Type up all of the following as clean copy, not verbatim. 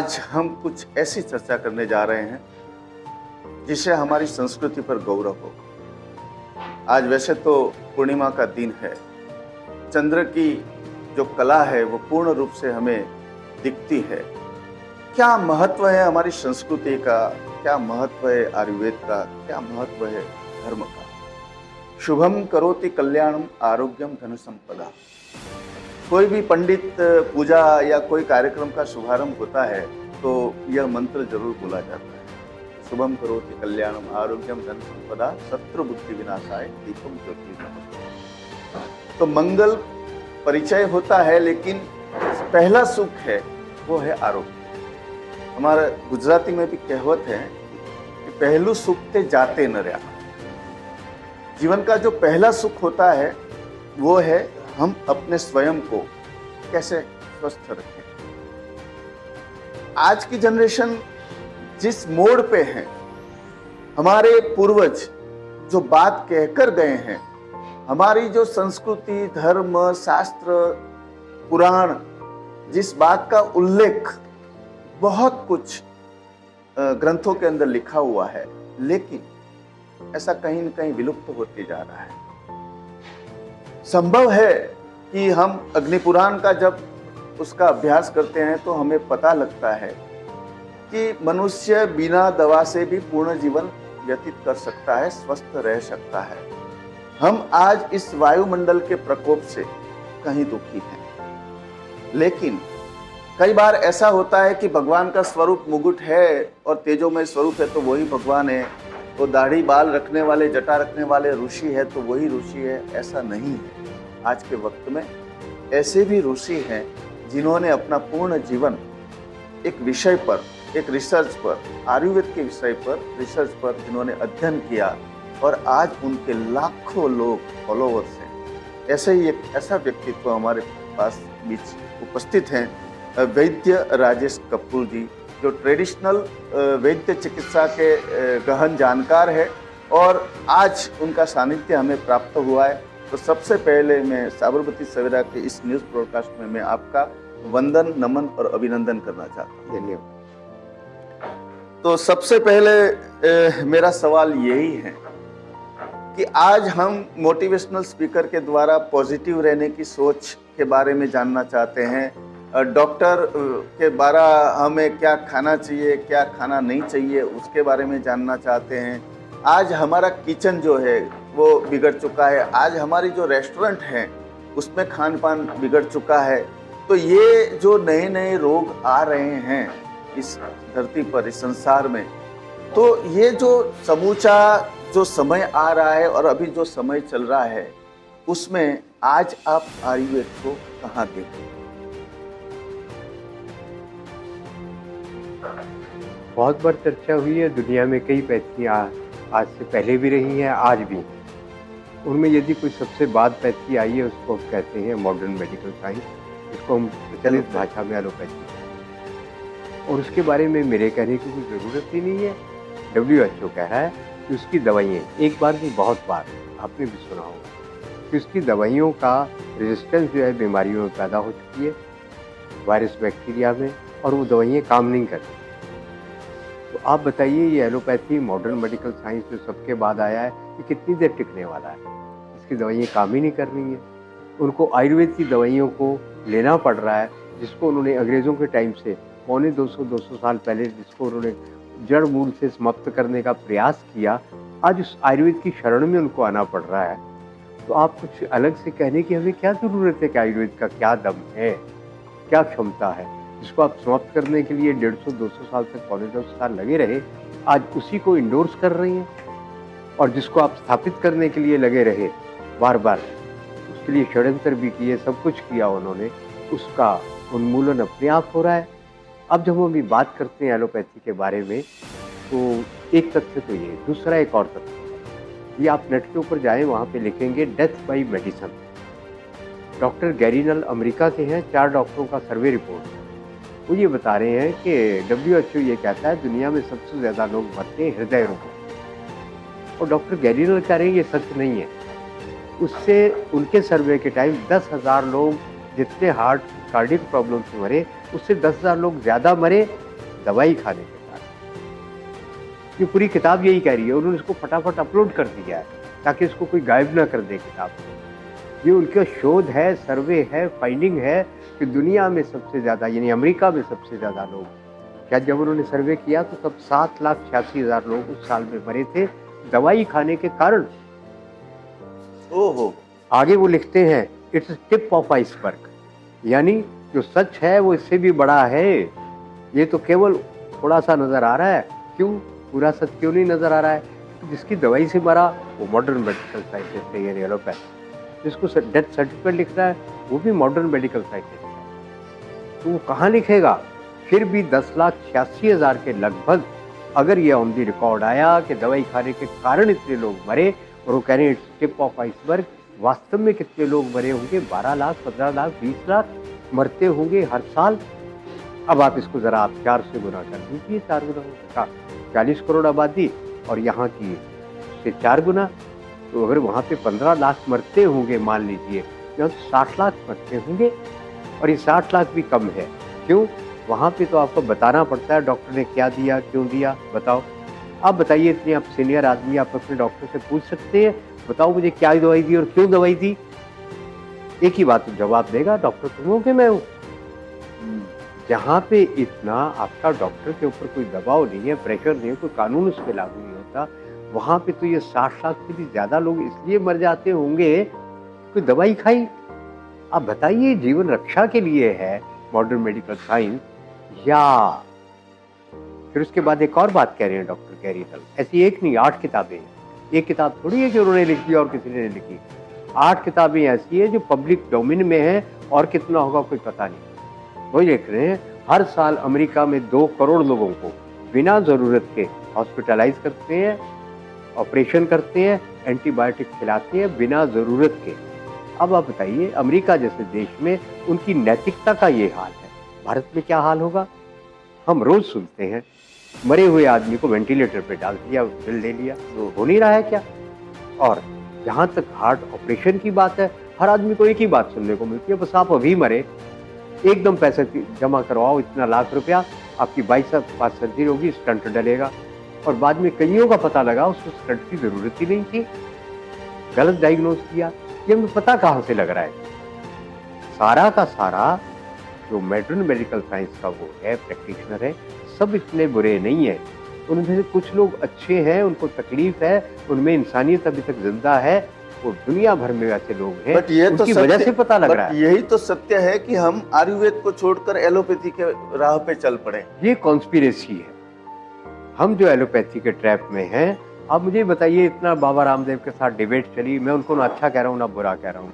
आज हम कुछ ऐसी चर्चा करने जा रहे हैं जिससे हमारी संस्कृति पर गौरव हो। आज वैसे तो पूर्णिमा का दिन है, चंद्र की जो कला है वो पूर्ण रूप से हमें दिखती है। क्या महत्व है हमारी संस्कृति का, क्या महत्व है आयुर्वेद का, क्या महत्व है धर्म का। शुभम करोति कल्याणम आरोग्यम धन संपदा। कोई भी पंडित पूजा या कोई कार्यक्रम का शुभारंभ होता है तो यह मंत्र जरूर बोला जाता है, शुभम करोति कल्याणम आरोग्यम धन संपदा शत्रु बुद्धि विनाशाय दीपम ज्योति नमः। तो मंगल परिचय होता है, लेकिन पहला सुख है वो है आरोग्य। हमारा गुजराती में भी कहावत है कि पहलू सुख ते जाते न रहा। जीवन का जो पहला सुख होता है वो है हम अपने स्वयं को कैसे स्वस्थ रखें। आज की जनरेशन जिस मोड़ पे है, हमारे पूर्वज जो बात कहकर गए हैं, हमारी जो संस्कृति, धर्म, शास्त्र, पुराण, जिस बात का उल्लेख बहुत कुछ ग्रंथों के अंदर लिखा हुआ है, लेकिन ऐसा कहीं न कहीं विलुप्त होते जा रहा है। संभव है कि हम अग्निपुराण का जब उसका अभ्यास करते हैं तो हमें पता लगता है कि मनुष्य बिना दवा से भी पूर्ण जीवन व्यतीत कर सकता है, स्वस्थ रह सकता है। हम आज इस वायुमंडल के प्रकोप से कहीं दुखी हैं, लेकिन कई बार ऐसा होता है कि भगवान का स्वरूप मुकुट है और तेजोमय स्वरूप है तो वही भगवान है, वो दाढ़ी बाल रखने वाले, जटा रखने वाले ऋषि है तो वही ऋषि है, ऐसा नहीं है। आज के वक्त में ऐसे भी ऋषि हैं जिन्होंने अपना पूर्ण जीवन एक विषय पर, एक रिसर्च पर, आयुर्वेद के विषय पर, रिसर्च पर जिन्होंने अध्ययन किया और आज उनके लाखों लोग फॉलोवर्स हैं। ऐसे ही एक ऐसा व्यक्तित्व हमारे पास बीच उपस्थित हैं, वैद्य राजेश कपूर जी, जो ट्रेडिशनल वैद्य चिकित्सा के गहन जानकार है और आज उनका सानिध्य हमें प्राप्त हुआ है। तो सबसे पहले मैं साबरमती सवेरा के इस न्यूज़ ब्रॉडकास्ट में मैं आपका वंदन, नमन और अभिनंदन करना चाहता हूँ। धन्यवाद। तो सबसे पहले मेरा सवाल यही है कि आज हम मोटिवेशनल स्पीकर के द्वारा पॉजिटिव रहने की सोच के बारे में जानना चाहते हैं। डॉक्टर के बारे हमें क्या खाना चाहिए, क्या खाना नहीं चाहिए, उसके बारे में जानना चाहते हैं। आज हमारा किचन जो है वो बिगड़ चुका है, आज हमारी जो रेस्टोरेंट हैं उसमें खान पान बिगड़ चुका है। तो ये जो नए नए रोग आ रहे हैं इस धरती पर, इस संसार में, तो ये जो समूचा जो समय आ रहा है और अभी जो समय चल रहा है, उसमें आज आप आयुर्वेद को कहाँ देखें? बहुत बार चर्चा हुई है, दुनिया में कई पैथियाँ आज से पहले भी रही हैं, आज भी। उनमें यदि कोई सबसे बाद पैथी आई है उसको हम कहते हैं मॉडर्न मेडिकल साइंस, जिसको हम प्रचलित भाषा में एलोपैथी। और उसके बारे में मेरे कहने की कोई ज़रूरत ही नहीं है। WHO कह रहा है कि उसकी दवाइयाँ, एक बार नहीं बहुत बार आपने भी सुना होगा कि उसकी दवाइयों का रेजिस्टेंस जो है बीमारियों में पैदा हो चुकी है, वायरस, बैक्टीरिया में, और वो दवाइयाँ काम नहीं करती। तो आप बताइए, ये एलोपैथी मॉडर्न मेडिकल साइंस जो सबके बाद आया है, ये कितनी देर टिकने वाला है? इसकी दवाइयाँ काम ही नहीं कर रही हैं। उनको आयुर्वेद की दवाइयों को लेना पड़ रहा है, जिसको उन्होंने अंग्रेज़ों के टाइम से पौने 200 साल पहले जिसको उन्होंने जड़ मूल से समाप्त करने का प्रयास किया, आज उस आयुर्वेद की शरण में उनको आना पड़ रहा है। तो आप कुछ अलग से कहने की हमें क्या ज़रूरत है कि आयुर्वेद का क्या दम है, क्या क्षमता है, जिसको आप समाप्त करने के लिए 150-200 साल तक, पौने 200 साल लगे रहे, आज उसी को इंडोर्स कर रही हैं। और जिसको आप स्थापित करने के लिए लगे रहे बार बार, उसके लिए षड्यंत्र भी किए, सब कुछ किया उन्होंने, उसका उन्मूलन अपने आप हो रहा है। अब जब हम अभी बात करते हैं एलोपैथी के बारे में, तो एक तथ्य तो ये, दूसरा एक और तथ्य, ये आप नेट के ऊपर जाएं, वहाँ पे लिखेंगे death by medicine. Doctor Gary Null America के हैं, 4 डॉक्टरों का सर्वे रिपोर्ट, वो ये बता रहे हैं कि WHO ये कहता है दुनिया में सबसे ज़्यादा लोग मरते हैं हृदय रोगों। और डॉक्टर गैरीनल कह रहे हैं ये सच नहीं है। उससे उनके सर्वे के टाइम 10,000 लोग जितने हार्ट कार्डियक प्रॉब्लम से मरे, उससे 10,000 लोग ज़्यादा मरे दवाई खाने के कारण। ये पूरी किताब यही कह रही है। उन्होंने इसको फटाफट अपलोड कर दिया है ताकि इसको कोई गायब ना कर दे किताब को। ये उनका शोध है, सर्वे है, फाइंडिंग है कि दुनिया में सबसे ज़्यादा यानी अमेरिका में सबसे ज़्यादा लोग, क्या जब उन्होंने सर्वे किया तो तब 7,86,000 लोग उस साल में मरे थे दवाई खाने के कारण। ओहो। आगे वो लिखते हैं इट्स टिप ऑफ आइसबर्ग, यानी जो सच है वो इससे भी बड़ा है। ये तो केवल थोड़ा सा नजर आ रहा है, क्यों पूरा सच क्यों नहीं नजर आ रहा है? जिसकी दवाई से मरा वो मॉडर्न मेडिकल साइंटिस्ट है, ये एलोपैथ। जिसको डेथ सर्टिफिकेट लिख रहा है वो भी मॉडर्न मेडिकल साइंटिस्ट है। तो वो कहाँ लिखेगा? फिर भी 10,86,000 के लगभग अगर ये ऑन दी रिकॉर्ड आया कि दवाई खाने के कारण इतने लोग मरे, और वो कह रहे हैं इट्स टिप ऑफ आइसबर्ग, वास्तव में कितने लोग मरे होंगे? 12 लाख, 15 लाख, 20 लाख मरते होंगे हर साल। अब आप इसको जरा आप 4 से गुना कर दीजिए, 4 गुना होगा 40 करोड़ आबादी और यहाँ की से 4 गुना, तो अगर वहाँ पे 15 लाख मरते होंगे मान लीजिए, यहाँ तो 60 लाख मरते होंगे। और ये 60 लाख भी कम है, क्यों? वहाँ पे तो आपको बताना पड़ता है डॉक्टर ने क्या दिया, क्यों दिया, बताओ। आप बताइए, इतने आप सीनियर आदमी, आप अपने डॉक्टर से पूछ सकते हैं, बताओ मुझे क्या दवाई दी और क्यों दवाई दी? एक ही बात जवाब देगा, डॉक्टर तुम हो कि मैं हूँ। जहाँ पे इतना आपका डॉक्टर के ऊपर कोई दबाव नहीं है, प्रेशर नहीं है, कोई कानून उस पर लागू नहीं होता, वहाँ पे तो ये 60 लाख से भी ज्यादा लोग इसलिए मर जाते होंगे कोई दवाई खाई। आप बताइए, जीवन रक्षा के लिए है मॉडर्न मेडिकल साइंस, या फिर उसके बाद एक और बात कह रहे हैं डॉक्टर कैरिटल, ऐसी एक नहीं 8 किताबें हैं। एक किताब थोड़ी है कि उन्होंने लिख दी और किसी ने नहीं लिखी, 8 किताबें ऐसी है जो पब्लिक डोमेन में है, और कितना होगा कोई पता नहीं। वही लिख रहे हैं, हर साल अमेरिका में 2 करोड़ लोगों को बिना जरूरत के हॉस्पिटलाइज करते हैं, ऑपरेशन करते हैं, एंटीबायोटिक खिलाते हैं बिना जरूरत के। अब आप बताइए, अमेरिका जैसे देश में उनकी नैतिकता का ये हाल है, भारत में क्या हाल होगा? हम रोज सुनते हैं मरे हुए आदमी को वेंटिलेटर पे डाल दिया, दिल ले लिया, तो हो नहीं रहा है क्या? और जहाँ तक हार्ट ऑपरेशन की बात है, हर आदमी को एक ही बात सुनने को मिलती है, बस आप अभी मरे, एकदम पैसे जमा करवाओ, इतना लाख रुपया, आपकी 22 पास सर्जरी होगी, स्टंट डलेगा। और बाद में कईयों का पता लगा उसको स्टंट की जरूरत ही नहीं थी, गलत डायग्नोज किया। ये हमें पता कहाँ से लग रहा है? सारा का सारा जो मॉडर्न मेडिकल साइंस का वो है, प्रैक्टिशनर है, सब इतने बुरे नहीं है। उनमें से कुछ लोग अच्छे हैं, उनको तकलीफ है, उनमें इंसानियत अभी तक जिंदा है, वो दुनिया भर में ऐसे लोग हैं, बट ये तो उनकी वजह से पता लग रहा है। यही तो सत्य है कि हम आयुर्वेद को छोड़कर एलोपैथी के राह पे चल पड़े। ये कॉन्स्पिरेसी है, हम जो एलोपैथी के ट्रैप में हैं। आप मुझे बताइए, इतना बाबा रामदेव के साथ डिबेट चली, मैं उनको ना अच्छा कह रहा हूँ ना बुरा कह रहा हूँ,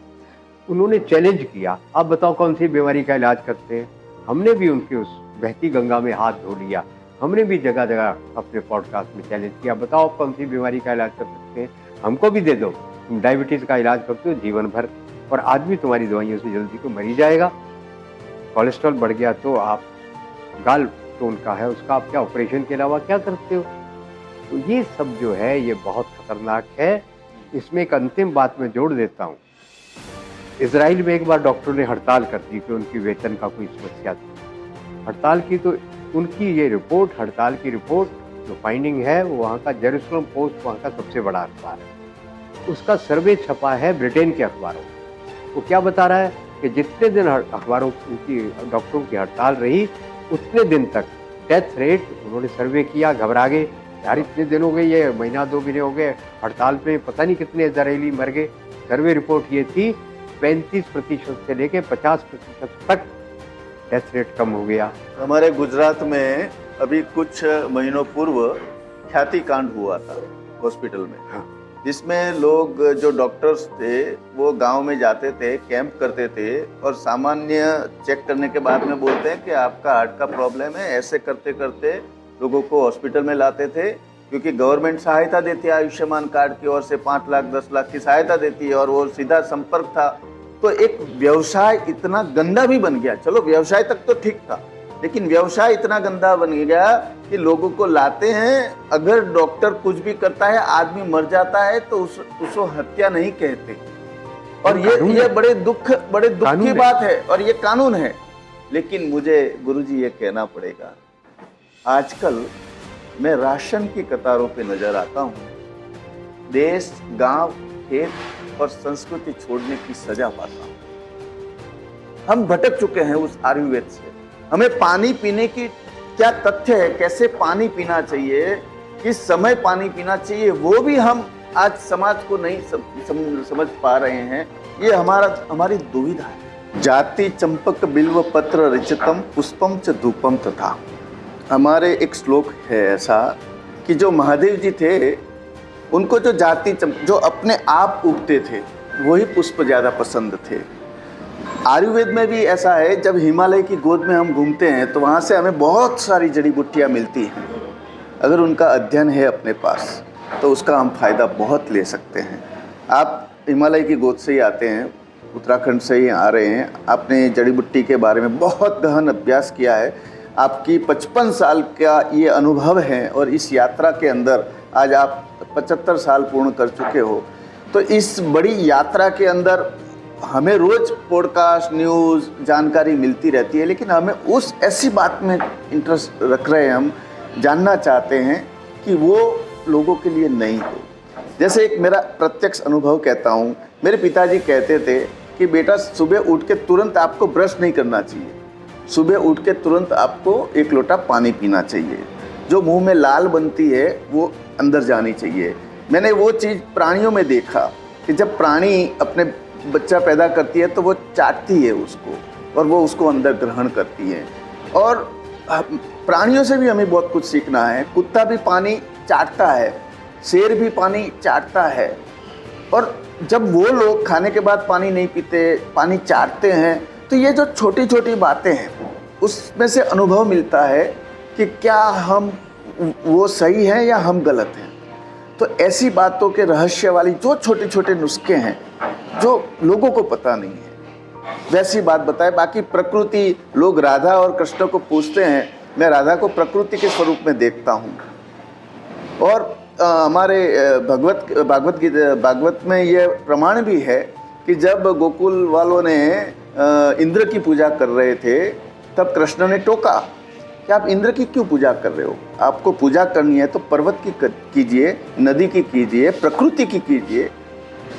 उन्होंने चैलेंज किया, आप बताओ कौन सी बीमारी का इलाज करते हैं? हमने भी उनके उस बहती गंगा में हाथ धो लिया, हमने भी जगह जगह अपने पॉडकास्ट में चैलेंज किया, बताओ कौन सी बीमारी का इलाज कर सकते हैं, हमको भी दे दो। तुम डायबिटीज का इलाज करते हो जीवन भर, और आदमी तुम्हारी दवाइयों से जल्दी तो मर ही जाएगा। कोलेस्ट्रॉल बढ़ गया तो आप गाल स्टोन का है, उसका आप क्या ऑपरेशन के अलावा क्या करते हो? तो ये सब जो है ये बहुत खतरनाक है। इसमें एक अंतिम बात मैं जोड़ देता हूँ, इजराइल में एक बार डॉक्टरों ने हड़ताल कर दी कि उनकी वेतन का कोई समस्या थी। हड़ताल की तो उनकी ये रिपोर्ट, हड़ताल की रिपोर्ट जो फाइंडिंग है, वो वहाँ का जेरूसलम पोस्ट वहाँ का सबसे बड़ा अखबार है, उसका सर्वे छपा है ब्रिटेन के अखबारों में। वो क्या बता रहा है कि जितने दिन अखबारों की डॉक्टरों की हड़ताल रही, उतने दिन तक डेथ रेट, उन्होंने सर्वे किया, घबरा गए, यार इतने दिन हो गए, ये महीना 2 महीने हो गए हड़ताल पे, पता नहीं कितने इजरायली मर गए। सर्वे रिपोर्ट ये थी 35% से लेके 50% तक डेथ रेट कम हो गया। हमारे गुजरात में अभी कुछ महीनों पूर्व ख्याति कांड हुआ था हॉस्पिटल में, जिसमें लोग जो डॉक्टर्स थे वो गांव में जाते थे, कैंप करते थे, और सामान्य चेक करने के बाद में बोलते हैं कि आपका हार्ट का प्रॉब्लम है। ऐसे करते करते लोगों को हॉस्पिटल में लाते थे, क्योंकि गवर्नमेंट सहायता देती है, आयुष्मान कार्ड की ओर से 5 लाख 10 लाख की सहायता देती है, और वो सीधा संपर्क था। तो एक व्यवसाय इतना गंदा भी बन गया, चलो व्यवसाय तक तो ठीक था, लेकिन व्यवसाय इतना गंदा बन गया कि लोगों को लाते हैं, अगर डॉक्टर कुछ भी करता है, आदमी मर जाता है तो उसको हत्या नहीं कहते। और ये बड़े दुख की बात है, और ये कानून है। लेकिन मुझे गुरुजी ये कहना पड़ेगा, आजकल मैं राशन की कतारों पे नजर आता हूँ। देश, गांव, खेत और संस्कृति छोड़ने की सजा पाता हूँ। हम भटक चुके हैं उस आयुर्वेद से। हमें पानी पीने की क्या तथ्य है, कैसे पानी पीना चाहिए, किस समय पानी पीना चाहिए, वो भी हम आज समाज को नहीं समझ पा रहे हैं। ये हमारी दुविधा है। जाति चंपक बिल्व पत्र रचितम पुष्पम च धूपम तथा। हमारे एक श्लोक है ऐसा कि जो महादेव जी थे उनको जो जो अपने आप उगते थे वही पुष्प ज्यादा पसंद थे। आयुर्वेद में भी ऐसा है, जब हिमालय की गोद में हम घूमते हैं तो वहाँ से हमें बहुत सारी जड़ी बूटियाँ मिलती हैं। अगर उनका अध्ययन है अपने पास तो उसका हम फायदा बहुत ले सकते हैं। आप हिमालय की गोद से ही आते हैं, उत्तराखंड से ही आ रहे हैं, आपने जड़ी बूटी के बारे में बहुत गहन अभ्यास किया है, आपकी 55 साल का ये अनुभव है और इस यात्रा के अंदर आज आप 75 साल पूर्ण कर चुके हो। तो इस बड़ी यात्रा के अंदर हमें रोज पॉडकास्ट, न्यूज़, जानकारी मिलती रहती है, लेकिन हमें उस ऐसी बात में इंटरेस्ट रख रहे हैं, हम जानना चाहते हैं कि वो लोगों के लिए नहीं हो। जैसे एक मेरा प्रत्यक्ष अनुभव कहता हूँ, मेरे पिताजी कहते थे कि बेटा सुबह उठ के तुरंत आपको ब्रश नहीं करना चाहिए, सुबह उठ के तुरंत आपको एक लोटा पानी पीना चाहिए, जो मुंह में लाल बनती है वो अंदर जानी चाहिए। मैंने वो चीज़ प्राणियों में देखा कि जब प्राणी अपने बच्चा पैदा करती है तो वो चाटती है उसको और वो उसको अंदर ग्रहण करती है। और प्राणियों से भी हमें बहुत कुछ सीखना है। कुत्ता भी पानी चाटता है, शेर भी पानी चाटता है, और जब वो लोग खाने के बाद पानी नहीं पीते, पानी चाटते हैं, तो ये जो छोटी छोटी बातें हैं उसमें से अनुभव मिलता है कि क्या हम वो सही हैं या हम गलत हैं। तो ऐसी बातों के रहस्य वाली जो छोटे छोटे नुस्खे हैं जो लोगों को पता नहीं है, वैसी बात बताए। बाकी प्रकृति, लोग राधा और कृष्ण को पूछते हैं, मैं राधा को के स्वरूप में देखता हूँ। और हमारे भागवत में ये प्रमाण भी है कि जब गोकुल वालों ने इंद्र की पूजा कर रहे थे तब कृष्ण ने टोका कि आप इंद्र की क्यों पूजा कर रहे हो, आपको पूजा करनी है तो पर्वत की कीजिए, नदी की कीजिए, प्रकृति की कीजिए।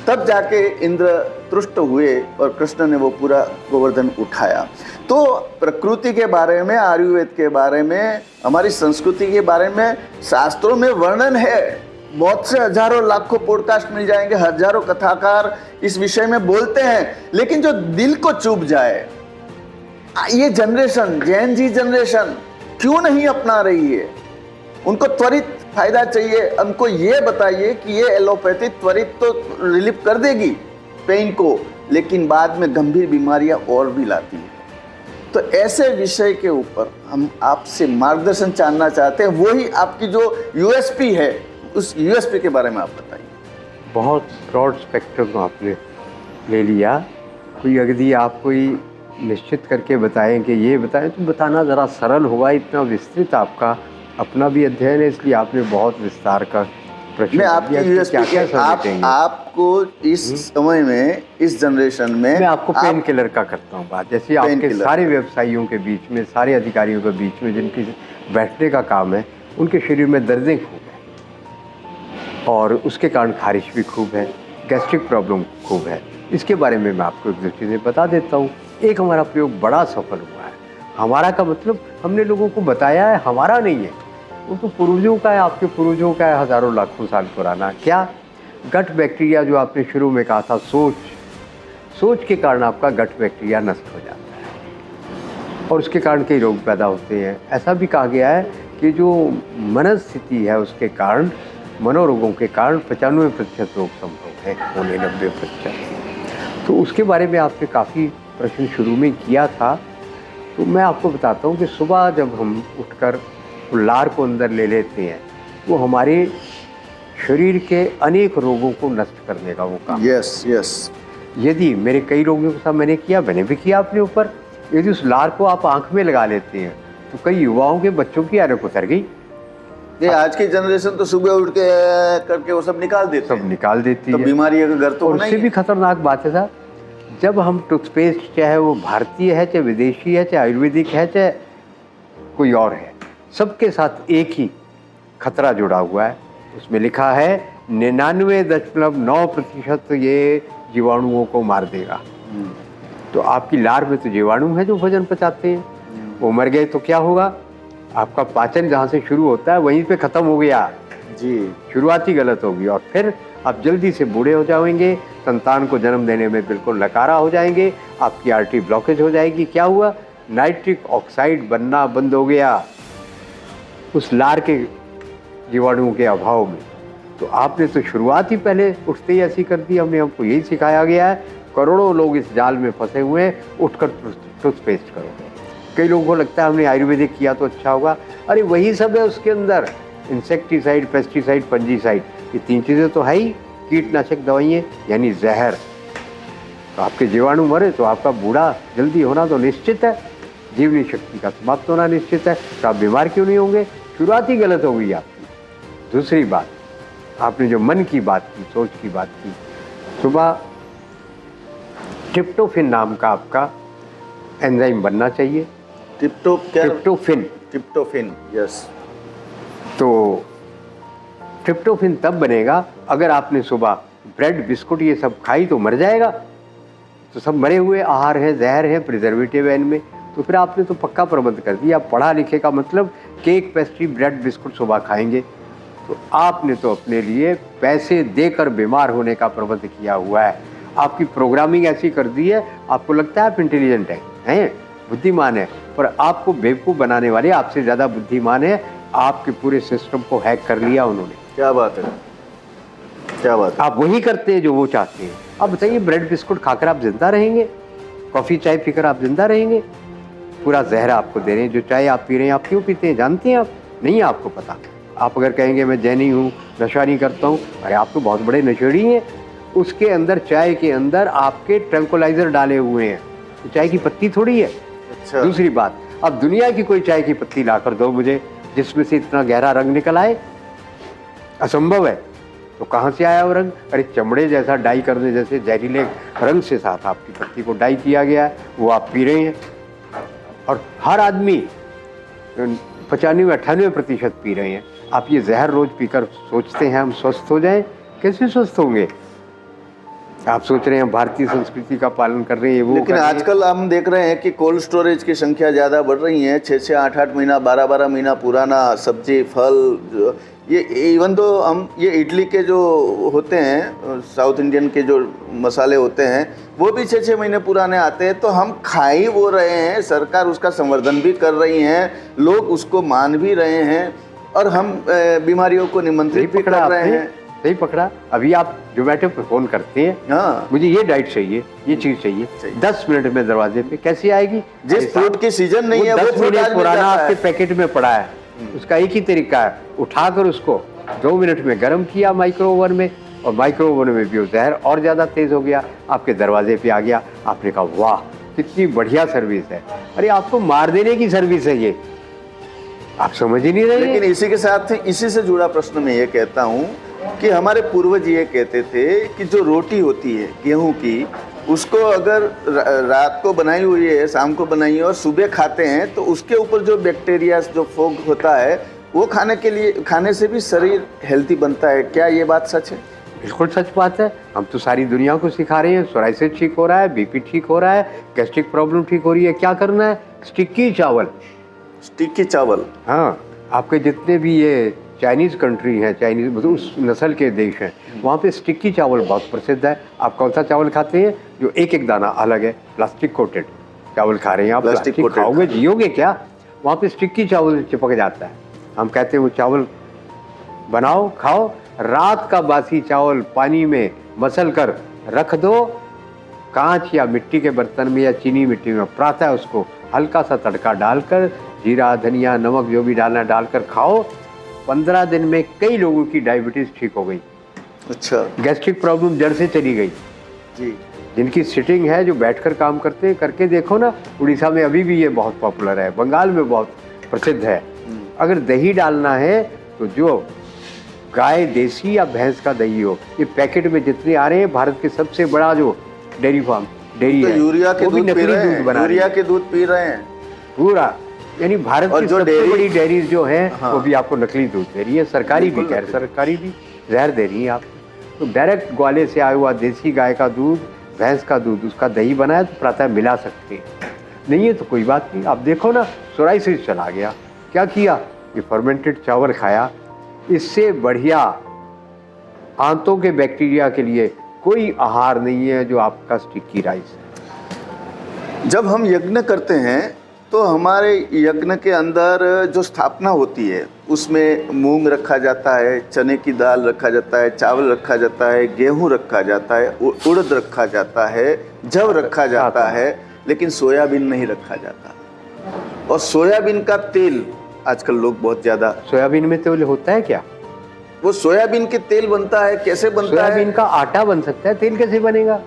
तब जाके इंद्र तुष्ट हुए और कृष्ण ने वो पूरा गोवर्धन उठाया। तो प्रकृति के बारे में, आयुर्वेद के बारे में, हमारी संस्कृति के बारे में शास्त्रों में वर्णन है। बहुत से हजारों लाखों पॉडकास्ट मिल जाएंगे, हजारों कथाकार इस विषय में बोलते हैं, लेकिन जो दिल को चुभ जाए, ये जनरेशन, जैन जी जनरेशन क्यों नहीं अपना रही है? उनको त्वरित फायदा चाहिए। उनको ये बताइए कि ये एलोपैथी त्वरित तो रिलीफ कर देगी पेन को, लेकिन बाद में गंभीर बीमारियां और भी लाती है। तो ऐसे विषय के ऊपर हम आपसे मार्गदर्शन जानना चाहते हैं। वही आपकी जो यूएसपी है, उस यूएसपी के बारे में आप बताइए। बहुत ब्रॉड स्पेक्ट्रम आपने ले लिया। कोई यदि आप कोई निश्चित करके बताएं कि ये बताएं तो बताना ज़रा सरल होगा। इतना विस्तृत आपका अपना भी अध्ययन है, इसलिए आपने बहुत विस्तार का प्रश्न मैं आपकी यूएसपी आपको इस समय में, इस जनरेशन में, मैं आपको पेन किलर का करता हूँ बात। जैसे आपके सारे व्यवसायियों के बीच में, सारे अधिकारियों के बीच में जिनकी बैठने का काम है, उनके शरीर में दर्दें खूब है और उसके कारण खारिश भी खूब है, गैस्ट्रिक प्रॉब्लम खूब है। इसके बारे में मैं आपको एक दो चीज़ें बता देता हूँ। एक, हमारा प्रयोग बड़ा सफल हुआ है। हमारा का मतलब हमने लोगों को बताया है, हमारा नहीं है, वो तो पूर्वजों का है, आपके पूर्वजों का है, हजारों लाखों साल पुराना। क्या? गट बैक्टीरिया, जो आपने शुरू में कहा था, सोच के कारण आपका गट बैक्टीरिया नष्ट हो जाता है और उसके कारण कई रोग पैदा होते हैं। ऐसा भी कहा गया है कि जो मनस्थिति है उसके कारण, मनोरोगों के कारण 95% रोग संभव है, होने 90%। तो उसके बारे में आपने काफ़ी प्रश्न शुरू में किया था। तो मैं आपको बताता हूँ कि सुबह जब हम उठकर लार को अंदर ले लेते हैं, वो हमारे शरीर के अनेक रोगों को नष्ट करने का वो काम। यस। यदि मेरे कई रोगियों के साथ मैंने भी किया अपने ऊपर, यदि उस लार को आप आंख में लगा लेते हैं तो कई युवाओं के बच्चों की आंख उतर गई। ये आज की जनरेशन तो सुबह उठ के करके वो सब निकाल देती है। तो बीमारी का घर तो उससे भी खतरनाक बात है साहब, जब हम टूथपेस्ट, चाहे वो भारतीय है, चाहे विदेशी है, चाहे आयुर्वेदिक है, चाहे कोई और है, सबके साथ एक ही खतरा जुड़ा हुआ है। उसमें लिखा है 99.9% ये जीवाणुओं को मार देगा। तो आपकी लार में तो जीवाणु है जो भोजन पचाते हैं, वो मर गए तो क्या होगा? आपका पाचन जहाँ से शुरू होता है वहीं पे खत्म हो गया जी। शुरुआत ही गलत होगी और फिर आप जल्दी से बूढ़े हो जाएंगे, संतान को जन्म देने में बिल्कुल नकारा हो जाएंगे, आपकी आर्टरी ब्लॉकेज हो जाएगी। क्या हुआ? नाइट्रिक ऑक्साइड बनना बंद हो गया उस लार के जीवाणुओं के अभाव में। तो आपने तो शुरुआत ही पहले उठते ही ऐसी कर दी। हमको यही सिखाया गया है। करोड़ों लोग इस जाल में फंसे हुए हैं, उठकर टूथपेस्ट करो। कई लोगों को लगता है हमने आयुर्वेदिक किया तो अच्छा होगा। अरे वही सब है उसके अंदर, इंसेक्टिसाइड, पेस्टिसाइड, फंजीसाइड, ये 3 चीज़ें तो है ही। कीटनाशक दवाइयाँ यानी जहर। तो आपके जीवाणु मरे तो आपका बूढ़ा जल्दी होना तो निश्चित है, जीवनी शक्ति का समाप्त होना निश्चित है। तो आप बीमार क्यों नहीं होंगे? शुरुआत ही गलत हो गई आपकी। दूसरी बात, आपने जो मन की बात की, सोच की बात की, सुबह ट्रिप्टोफैन नाम का आपका एंजाइम बनना चाहिए। Tryptophan, yes. तो ट्रिप्टोफैन तब बनेगा अगर आपने सुबह ब्रेड, बिस्कुट ये सब खाई तो मर जाएगा। तो सब मरे हुए आहार हैं, जहर है, प्रिजर्वेटिव है इनमें। तो फिर आपने तो पक्का प्रबंध कर दिया। पढ़ा लिखे का मतलब केक, पेस्ट्री, ब्रेड, बिस्कुट सुबह खाएंगे। तो आपने तो अपने लिए पैसे देकर बीमार होने का प्रबंध किया हुआ है। आपकी प्रोग्रामिंग ऐसी कर दी है, आपको लगता है आप इंटेलिजेंट हैं, बुद्धिमान है, पर आपको बेवकूफ़ बनाने वाले आपसे ज़्यादा बुद्धिमान है। आपके पूरे सिस्टम को हैक कर लिया उन्होंने। क्या बात है, क्या बात है। आप वही करते हैं जो वो चाहते हैं। अब बताइए, ब्रेड बिस्कुट खाकर आप जिंदा रहेंगे? कॉफ़ी चाय पीकर आप जिंदा रहेंगे? पूरा जहर आपको दे रहे हैं। जो चाय आप पी रहे हैं, आप क्यों पीते हैं जानते हैं आप? नहीं, आपको पता। आप अगर कहेंगे मैं जैनी हूँ, नशा नहीं करता हूँ, अरे आप तो बहुत बड़े नशेड़ी हैं। उसके अंदर, चाय के अंदर आपके ट्रैंकुलाइजर डाले हुए हैं। तो चाय की पत्ती थोड़ी है। अच्छा। दूसरी बात, अब दुनिया की कोई चाय की पत्ती लाकर दो मुझे जिसमें से इतना गहरा रंग निकल आए, असंभव है। तो कहाँ से आया वो रंग? अरे चमड़े जैसा डाई करने जैसे जहरीले रंग से साथ आपकी पत्ती को डाई किया गया है, वो आप पी रहे हैं। और हर आदमी 95-98% पी रहे हैं। आप ये जहर रोज पीकर सोचते हैं हम स्वस्थ हो जाएं? कैसे स्वस्थ होंगे? आप सोच रहे हैं भारतीय संस्कृति का पालन कर रहे हैं, वो लेकिन आजकल हम देख रहे हैं कि कोल्ड स्टोरेज की संख्या ज़्यादा बढ़ रही है। 6-6, 8-8 महीना, 12-12 महीना पुराना सब्जी, फल, ये इवन तो हम ये इडली के जो होते हैं, साउथ इंडियन के जो मसाले होते हैं, वो भी 6-6 महीने पुराने आते हैं। तो हम खा ही वो रहे हैं, सरकार उसका संवर्धन भी कर रही है, लोग उसको मान भी रहे हैं, और हम बीमारियों को निमंत्रित भी कर रहे हैं। सही पकड़ा। अभी आप जोमेटो पे फोन करते हैं, हाँ, मुझे ये डाइट चाहिए, ये चीज चाहिए, 10 मिनट में दरवाजे पे कैसे आएगी? जिस फ्रूट की सीजन नहीं है, वो 10 फ्रूट मिनट आज पुराना मिल जाता आपके है। पैकेट में पड़ा है। उसका एक ही तरीका है, उठाकर उसको 2 मिनट में गर्म किया माइक्रो ओवन में, और माइक्रो ओवन में भी वो जहर और ज्यादा तेज हो गया, आपके दरवाजे पे आ गया। आपने कहा वाह कितनी बढ़िया सर्विस है। अरे आपको मार देने की सर्विस है ये, आप समझ ही नहीं रहे। लेकिन इसी के साथ इसी से जुड़ा प्रश्न मैं ये कहता हूँ कि हमारे पूर्वज ये कहते थे कि जो रोटी होती है गेहूं की, उसको अगर रात को बनाई हुई है, शाम को बनाई है और सुबह खाते हैं, तो उसके ऊपर जो बैक्टीरिया, जो फोग होता है, वो खाने से भी शरीर हेल्थी बनता है। क्या ये बात सच है? बिल्कुल सच बात है। हम तो सारी दुनिया को सिखा रहे हैं। सोराइसिस ठीक हो रहा है, बीपी ठीक हो रहा है, गैस्ट्रिक प्रॉब्लम ठीक हो रही है। क्या करना है? स्टिक्की चावल। स्टिक्की चावल? हाँ, आपके जितने भी ये चाइनीज़ कंट्री हैं, चाइनीज़ मतलब उस नस्ल के देश हैं, वहाँ पे स्टिक्की चावल बहुत प्रसिद्ध है। आप कौन सा चावल खाते हैं? जो एक एक दाना अलग है, प्लास्टिक कोटेड चावल खा रहे हैं आप। प्लास्टिक खाओगे, जियोगे क्या? वहाँ पे स्टिक्की चावल चिपक जाता है। हम कहते हैं वो चावल बनाओ, खाओ। रात का बासी चावल पानी में मसल कर रख दो, कांच या मिट्टी के बर्तन में या चीनी मिट्टी में। प्रातः उसको हल्का सा तड़का डालकर, जीरा, धनिया, नमक जो भी डालना डालकर खाओ। 15 दिन में कई लोगों की डायबिटीज ठीक हो गई। अच्छा। गैस्ट्रिक प्रॉब्लम जड़ से चली गई जी। जिनकी सिटिंग है, जो बैठकर काम करते हैं, करके देखो ना। उड़ीसा में अभी भी ये बहुत पॉपुलर है, बंगाल में बहुत प्रसिद्ध है। अगर दही डालना है तो जो गाय देसी या भैंस का दही हो, ये पैकेट में जितने आ रहे हैं, भारत के सबसे बड़ा जो डेयरी फार्म डेयरी तो है, यूरिया के वो भी दूध पी नकली रहे दूध हैं, बना रही है। यूरिया के दूध पी रहे हैं पूरा यानी भारत और की जो सबसे डेयरी- बड़ी डेयरीज जो हैं हाँ। वो भी आपको नकली दूध दे रही है, सरकारी भी, बिल्कुल गैर नकली। सरकारी भी जहर दे रही है आपको। तो डायरेक्ट ग्वाले से आया हुआ देसी गाय का दूध, भैंस का दूध, उसका दही बनाया तो प्रातः मिला सकते हैं, नहीं है तो कोई बात नहीं। आप देखो ना, सोराइसिस चला गया, क्या किया, ये फर्मेंटेड चावल खाया। इससे बढ़िया आंतों के बैक्टीरिया के लिए कोई आहार नहीं है जो आपका स्टिकी राइस है। जब हम यज्ञ करते हैं तो हमारे यज्ञ के अंदर जो स्थापना होती है उसमें मूंग रखा जाता है, चने की दाल रखा जाता है, चावल रखा जाता है, गेहूं रखा जाता है, उड़द रखा जाता है, जव रखा जाता है, लेकिन सोयाबीन नहीं रखा जाता। और सोयाबीन का तेल आजकल लोग बहुत ज़्यादा, सोयाबीन में तेल होता है क्या? वो सोयाबीन के तेल बनता है, कैसे बनता सोयाबीन है? का आटा बन सकता है, तेल कैसे बनेगा?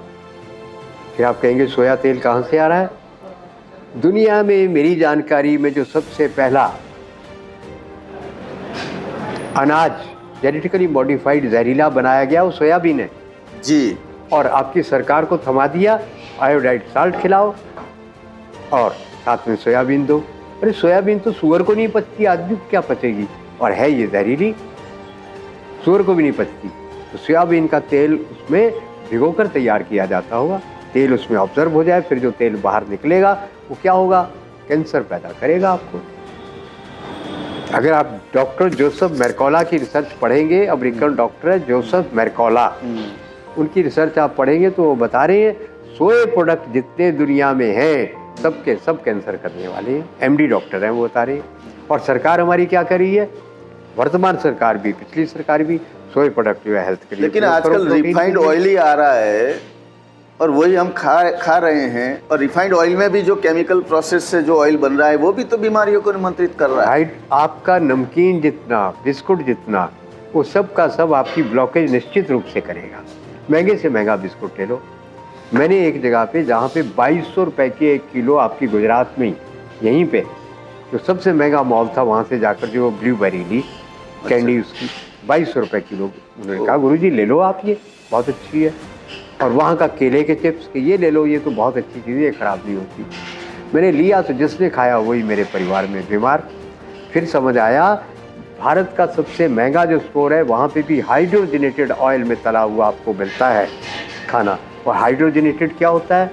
फिर आप कहेंगे सोया तेल कहाँ से आ रहा है? दुनिया में मेरी जानकारी में जो सबसे पहला अनाज जेनेटिकली मॉडिफाइड जहरीला बनाया गया वो सोयाबीन है जी। और आपकी सरकार को थमा दिया, आयोडाइड साल्ट खिलाओ और साथ में सोयाबीन दो। अरे सोयाबीन तो सुअर को नहीं पचती, आदमी को क्या पचेगी, और है ये जहरीली, सुअर को भी नहीं पचती। तो सोयाबीन का तेल उसमें भिगोकर तैयार किया जाता होगा, तेल उसमें ऑब्जर्व हो जाए, फिर जो तेल बाहर निकलेगा वो क्या होगा, कैंसर पैदा करेगा आपको। अगर आप डॉक्टर जोसेफ मेरकोला की रिसर्च पढ़ेंगे, अमेरिकन डॉक्टर है जोसेफ मेरकोला, उनकी रिसर्च आप पढ़ेंगे तो वो बता रहे हैं सोए प्रोडक्ट जितने दुनिया में हैं सबके सब कैंसर करने वाले हैं। एमडी डॉक्टर हैं वो बता रहे हैं। और सरकार हमारी क्या कर रही है, वर्तमान सरकार भी पिछली सरकार भी, सोए प्रोडक्ट जो है हेल्थ के लिए। लेकिन आजकल रिफाइंड ऑयल ही आ रहा है और वही हम खा रहे हैं। और रिफाइंड ऑयल में भी जो केमिकल प्रोसेस से जो ऑयल बन रहा है वो भी तो बीमारियों को निमंत्रित कर रहा है। आपका नमकीन जितना, बिस्कुट जितना, वो सब का सब आपकी ब्लॉकेज निश्चित रूप से करेगा। महंगे से महंगा बिस्कुट ले लो, मैंने एक जगह पे जहाँ पे 2200 रुपये के 1 किलो, आपकी गुजरात में यहीं पे जो सबसे महंगा मॉल था, वहाँ से जाकर जो ब्लूबेरी ली कैंडी, उसकी 2200 रुपये किलो। उन्होंने कहा गुरुजी ले लो आप, ये बहुत अच्छी है। और वहाँ का केले के चिप्स के ये ले लो, ये तो बहुत अच्छी चीज़ है, ये ख़राब नहीं होती। मैंने लिया तो जिसने खाया वही मेरे परिवार में बीमार। फिर समझ आया भारत का सबसे महंगा जो स्टोर है वहाँ पे भी हाइड्रोजनेटेड ऑयल में तला हुआ आपको मिलता है खाना। और हाइड्रोजनेटेड क्या होता है,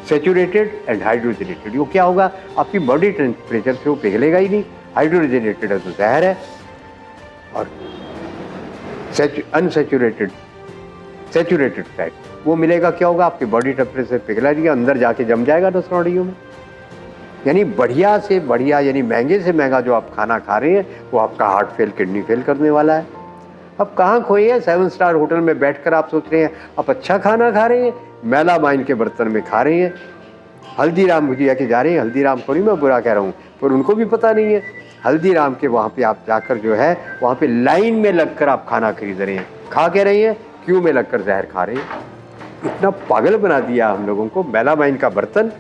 सेचुरेटेड एंड हाइड्रोजनेटेड। वो क्या होगा, आपकी बॉडी टेम्परेचर से वो पिघलेगा ही नहीं। हाइड्रोजनेटेड है तो जहर है, और अनसेचुरेटेड सेचुरेटेड फैट वो मिलेगा, क्या होगा, आपकी बॉडी टेम्परेचर पिघला दिया, अंदर जाके जम जाएगा नसोड़ियों में। यानी बढ़िया से बढ़िया, यानी महंगे से महंगा जो आप खाना खा रहे हैं वो आपका हार्ट फेल, किडनी फेल करने वाला है। अब कहाँ खोए हैं, 7 स्टार होटल में बैठकर आप सोच रहे हैं आप अच्छा खाना खा रहे हैं, मेलामाइन के बर्तन में खा रहे हैं। हल्दीराम भुजिया के जा रहे हैं, हल्दीराम को नहीं मैं बुरा कह रहा हूँ, पर उनको भी पता नहीं है। हल्दीराम के वहाँ पे आप जाकर जो है वहाँ पे लाइन में लगकर आप खाना खरीद रहे हैं, खा के रहे हैं, क्यों में लगकर जहर खा रहे हैं। इतना पागल बना दिया हम लोगों को, मेलामाइन का बर्तन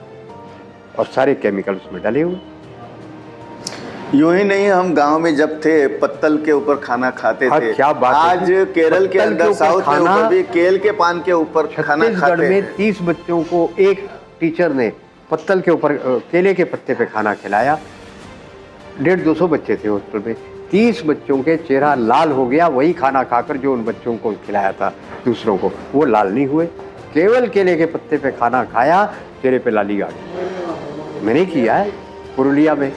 और सारे केमिकल उसमें डाले हुए। यूं ही नहीं, हम गांव में जब थे पत्तल के ऊपर खाना खाते थे। क्या बात आज है, केरल के अंदर, साउथ के ऊपर भी केल के पान के ऊपर खाना खाते छत्तीसगढ़ में हैं। 30 बच्चों को एक टीचर ने पत्तल के ऊपर केले के पत्ते पे खाना खिलाया। 150-200 बच्चे थे हॉस्टल में, 30 बच्चों के चेहरा लाल हो गया वही खाना खाकर जो उन बच्चों को खिलाया था दूसरों को, वो लाल नहीं हुए। केवल केले के पत्ते पे खाना खाया, चेहरे पे लाली आ गई। मैंने किया है पुरुलिया में,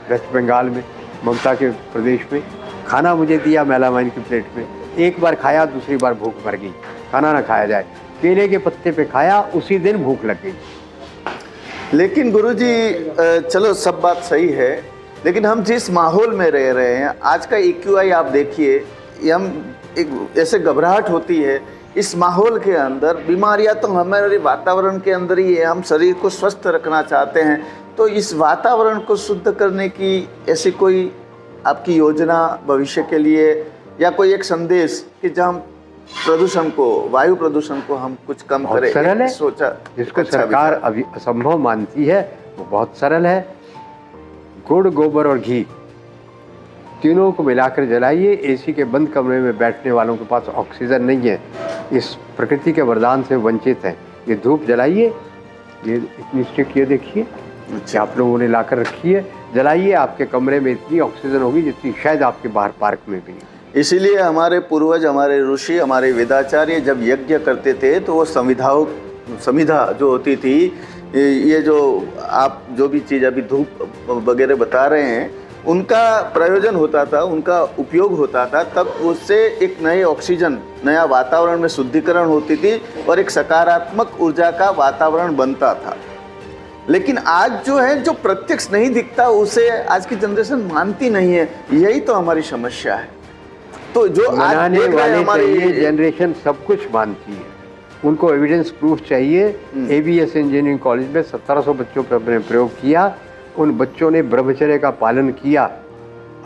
वेस्ट बंगाल में, ममता के प्रदेश में। खाना मुझे दिया मेलामाइन की प्लेट में, एक बार खाया, दूसरी बार भूख मर गई, खाना ना खाया जाए। केले के पत्ते पे खाया, उसी दिन भूख लग गई। लेकिन गुरुजी, चलो सब बात सही है, लेकिन हम जिस माहौल में रह रहे हैं आज का EQI आप देखिए, हम एक ऐसे घबराहट होती है इस माहौल के अंदर। बीमारियां तो हमारे वातावरण के अंदर ही है, हम शरीर को स्वस्थ रखना चाहते हैं, तो इस वातावरण को शुद्ध करने की ऐसी कोई आपकी योजना भविष्य के लिए, या कोई एक संदेश कि जहाँ प्रदूषण को, वायु प्रदूषण को हम कुछ कम करें? सरल है, सोचा जिसको सरकार अभी असंभव मानती है वो बहुत सरल है। गुड़, गोबर और घी तीनों को मिलाकर जलाइए। एसी के बंद कमरे में बैठने वालों के पास ऑक्सीजन नहीं है, इस प्रकृति के वरदान से वंचित हैं। ये धूप जलाइए, ये इतनी स्टिक, ये देखिए, कि आप लोगों ने लाकर रखी है, जलाइए, आपके कमरे में इतनी ऑक्सीजन होगी जितनी शायद आपके बाहर पार्क में भी नहीं। इसीलिए हमारे पूर्वज, हमारे ऋषि, हमारे वेदाचार्य जब यज्ञ करते थे तो वो समिधा जो होती थी, ये जो आप जो भी चीज़ अभी धूप वगैरह बता रहे हैं, उनका प्रयोजन होता था, उनका उपयोग होता था, तब उससे एक नए ऑक्सीजन, नया वातावरण में शुद्धिकरण होती थी और एक सकारात्मक ऊर्जा का वातावरण बनता था। लेकिन आज जो है, जो प्रत्यक्ष नहीं दिखता उसे आज की जनरेशन मानती नहीं है, यही तो हमारी समस्या है। तो जो आज देख रहे हैं हमारी जनरेशन सब कुछ मानती है, उनको एविडेंस प्रूफ चाहिए। एबीएस इंजीनियरिंग कॉलेज में 1700 बच्चों पर अपने प्रयोग किया, उन बच्चों ने ब्रह्मचर्य का पालन किया,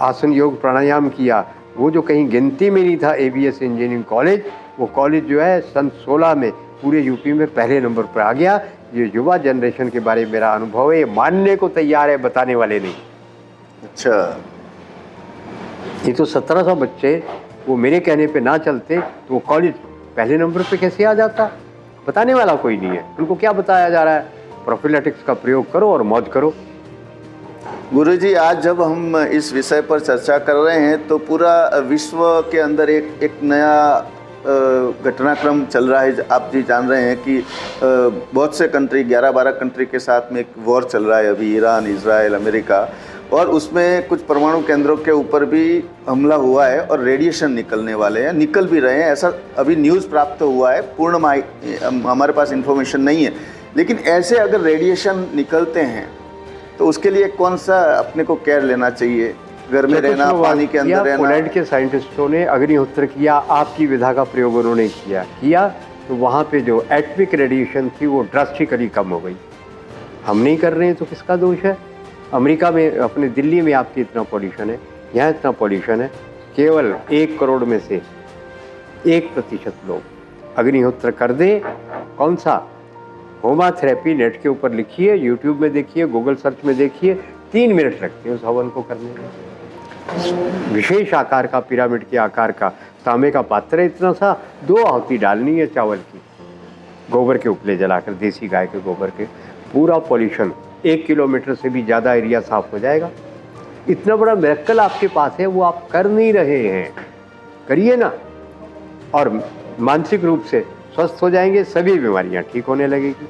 आसन योग प्राणायाम किया। वो जो कहीं गिनती में नहीं था एबीएस इंजीनियरिंग कॉलेज, वो कॉलेज जो है सन 16 में पूरे यूपी में पहले नंबर पर आ गया। ये युवा जनरेशन के बारे में मेरा अनुभव है, ये मानने को तैयार है, बताने वाले नहीं। अच्छा, ये तो 1700 बच्चे वो मेरे कहने पे ना चलते तो वो कॉलेज पहले नंबर पे कैसे आ जाता? बताने वाला कोई नहीं है। उनको क्या बताया जा रहा है? प्रोफिलैटिक्स का प्रयोग करो और मौज करो। गुरुजी, आज जब हम इस विषय पर चर्चा कर रहे हैं तो पूरा विश्व के अंदर एक नया घटनाक्रम चल रहा है। आप जी जान रहे हैं कि बहुत से कंट्री, 11-12 कंट्री के साथ में एक वॉर चल रहा है अभी, ईरान, इजराइल, अमेरिका, और उसमें कुछ परमाणु केंद्रों के ऊपर भी हमला हुआ है और रेडिएशन निकलने वाले हैं, निकल भी रहे हैं, ऐसा अभी न्यूज़ प्राप्त हुआ है। पूर्ण हमारे पास इन्फॉर्मेशन नहीं है, लेकिन ऐसे अगर रेडिएशन निकलते हैं तो उसके लिए कौन सा अपने को केयर लेना चाहिए? घर में रहना, पानी के अंदर रहना। पोलैंड के साइंटिस्टों ने अग्निहोत्र किया, आपकी विधा का प्रयोग उन्होंने किया तो वहाँ पे जो एटमिक रेडिएशन थी वो ड्रास्टिकली कम हो गई। हम नहीं कर रहे हैं तो किसका दोष है? अमेरिका में, अपने दिल्ली में आपकी इतना पॉल्यूशन है, यहाँ इतना पॉल्यूशन है, केवल 1 करोड़ में से 1% लोग अग्निहोत्र कर दे। कौन सा? होमा थेरेपी नेट के ऊपर लिखिए, यूट्यूब में देखिए, गूगल सर्च में देखिए, 3 मिनट लगते हैं उस हवन को करने में। विशेष आकार का, पिरामिड के आकार का तांबे का पात्र है, इतना सा, 2 आहुति डालनी है चावल की, गोबर के उपले जलाकर, देसी गाय के गोबर के। पूरा पॉल्यूशन 1 किलोमीटर से भी ज़्यादा एरिया साफ हो जाएगा। इतना बड़ा मिरेकल आपके पास है, वो आप कर नहीं रहे हैं। करिए ना, और मानसिक रूप से स्वस्थ हो जाएंगे, सभी बीमारियां ठीक होने लगेगी।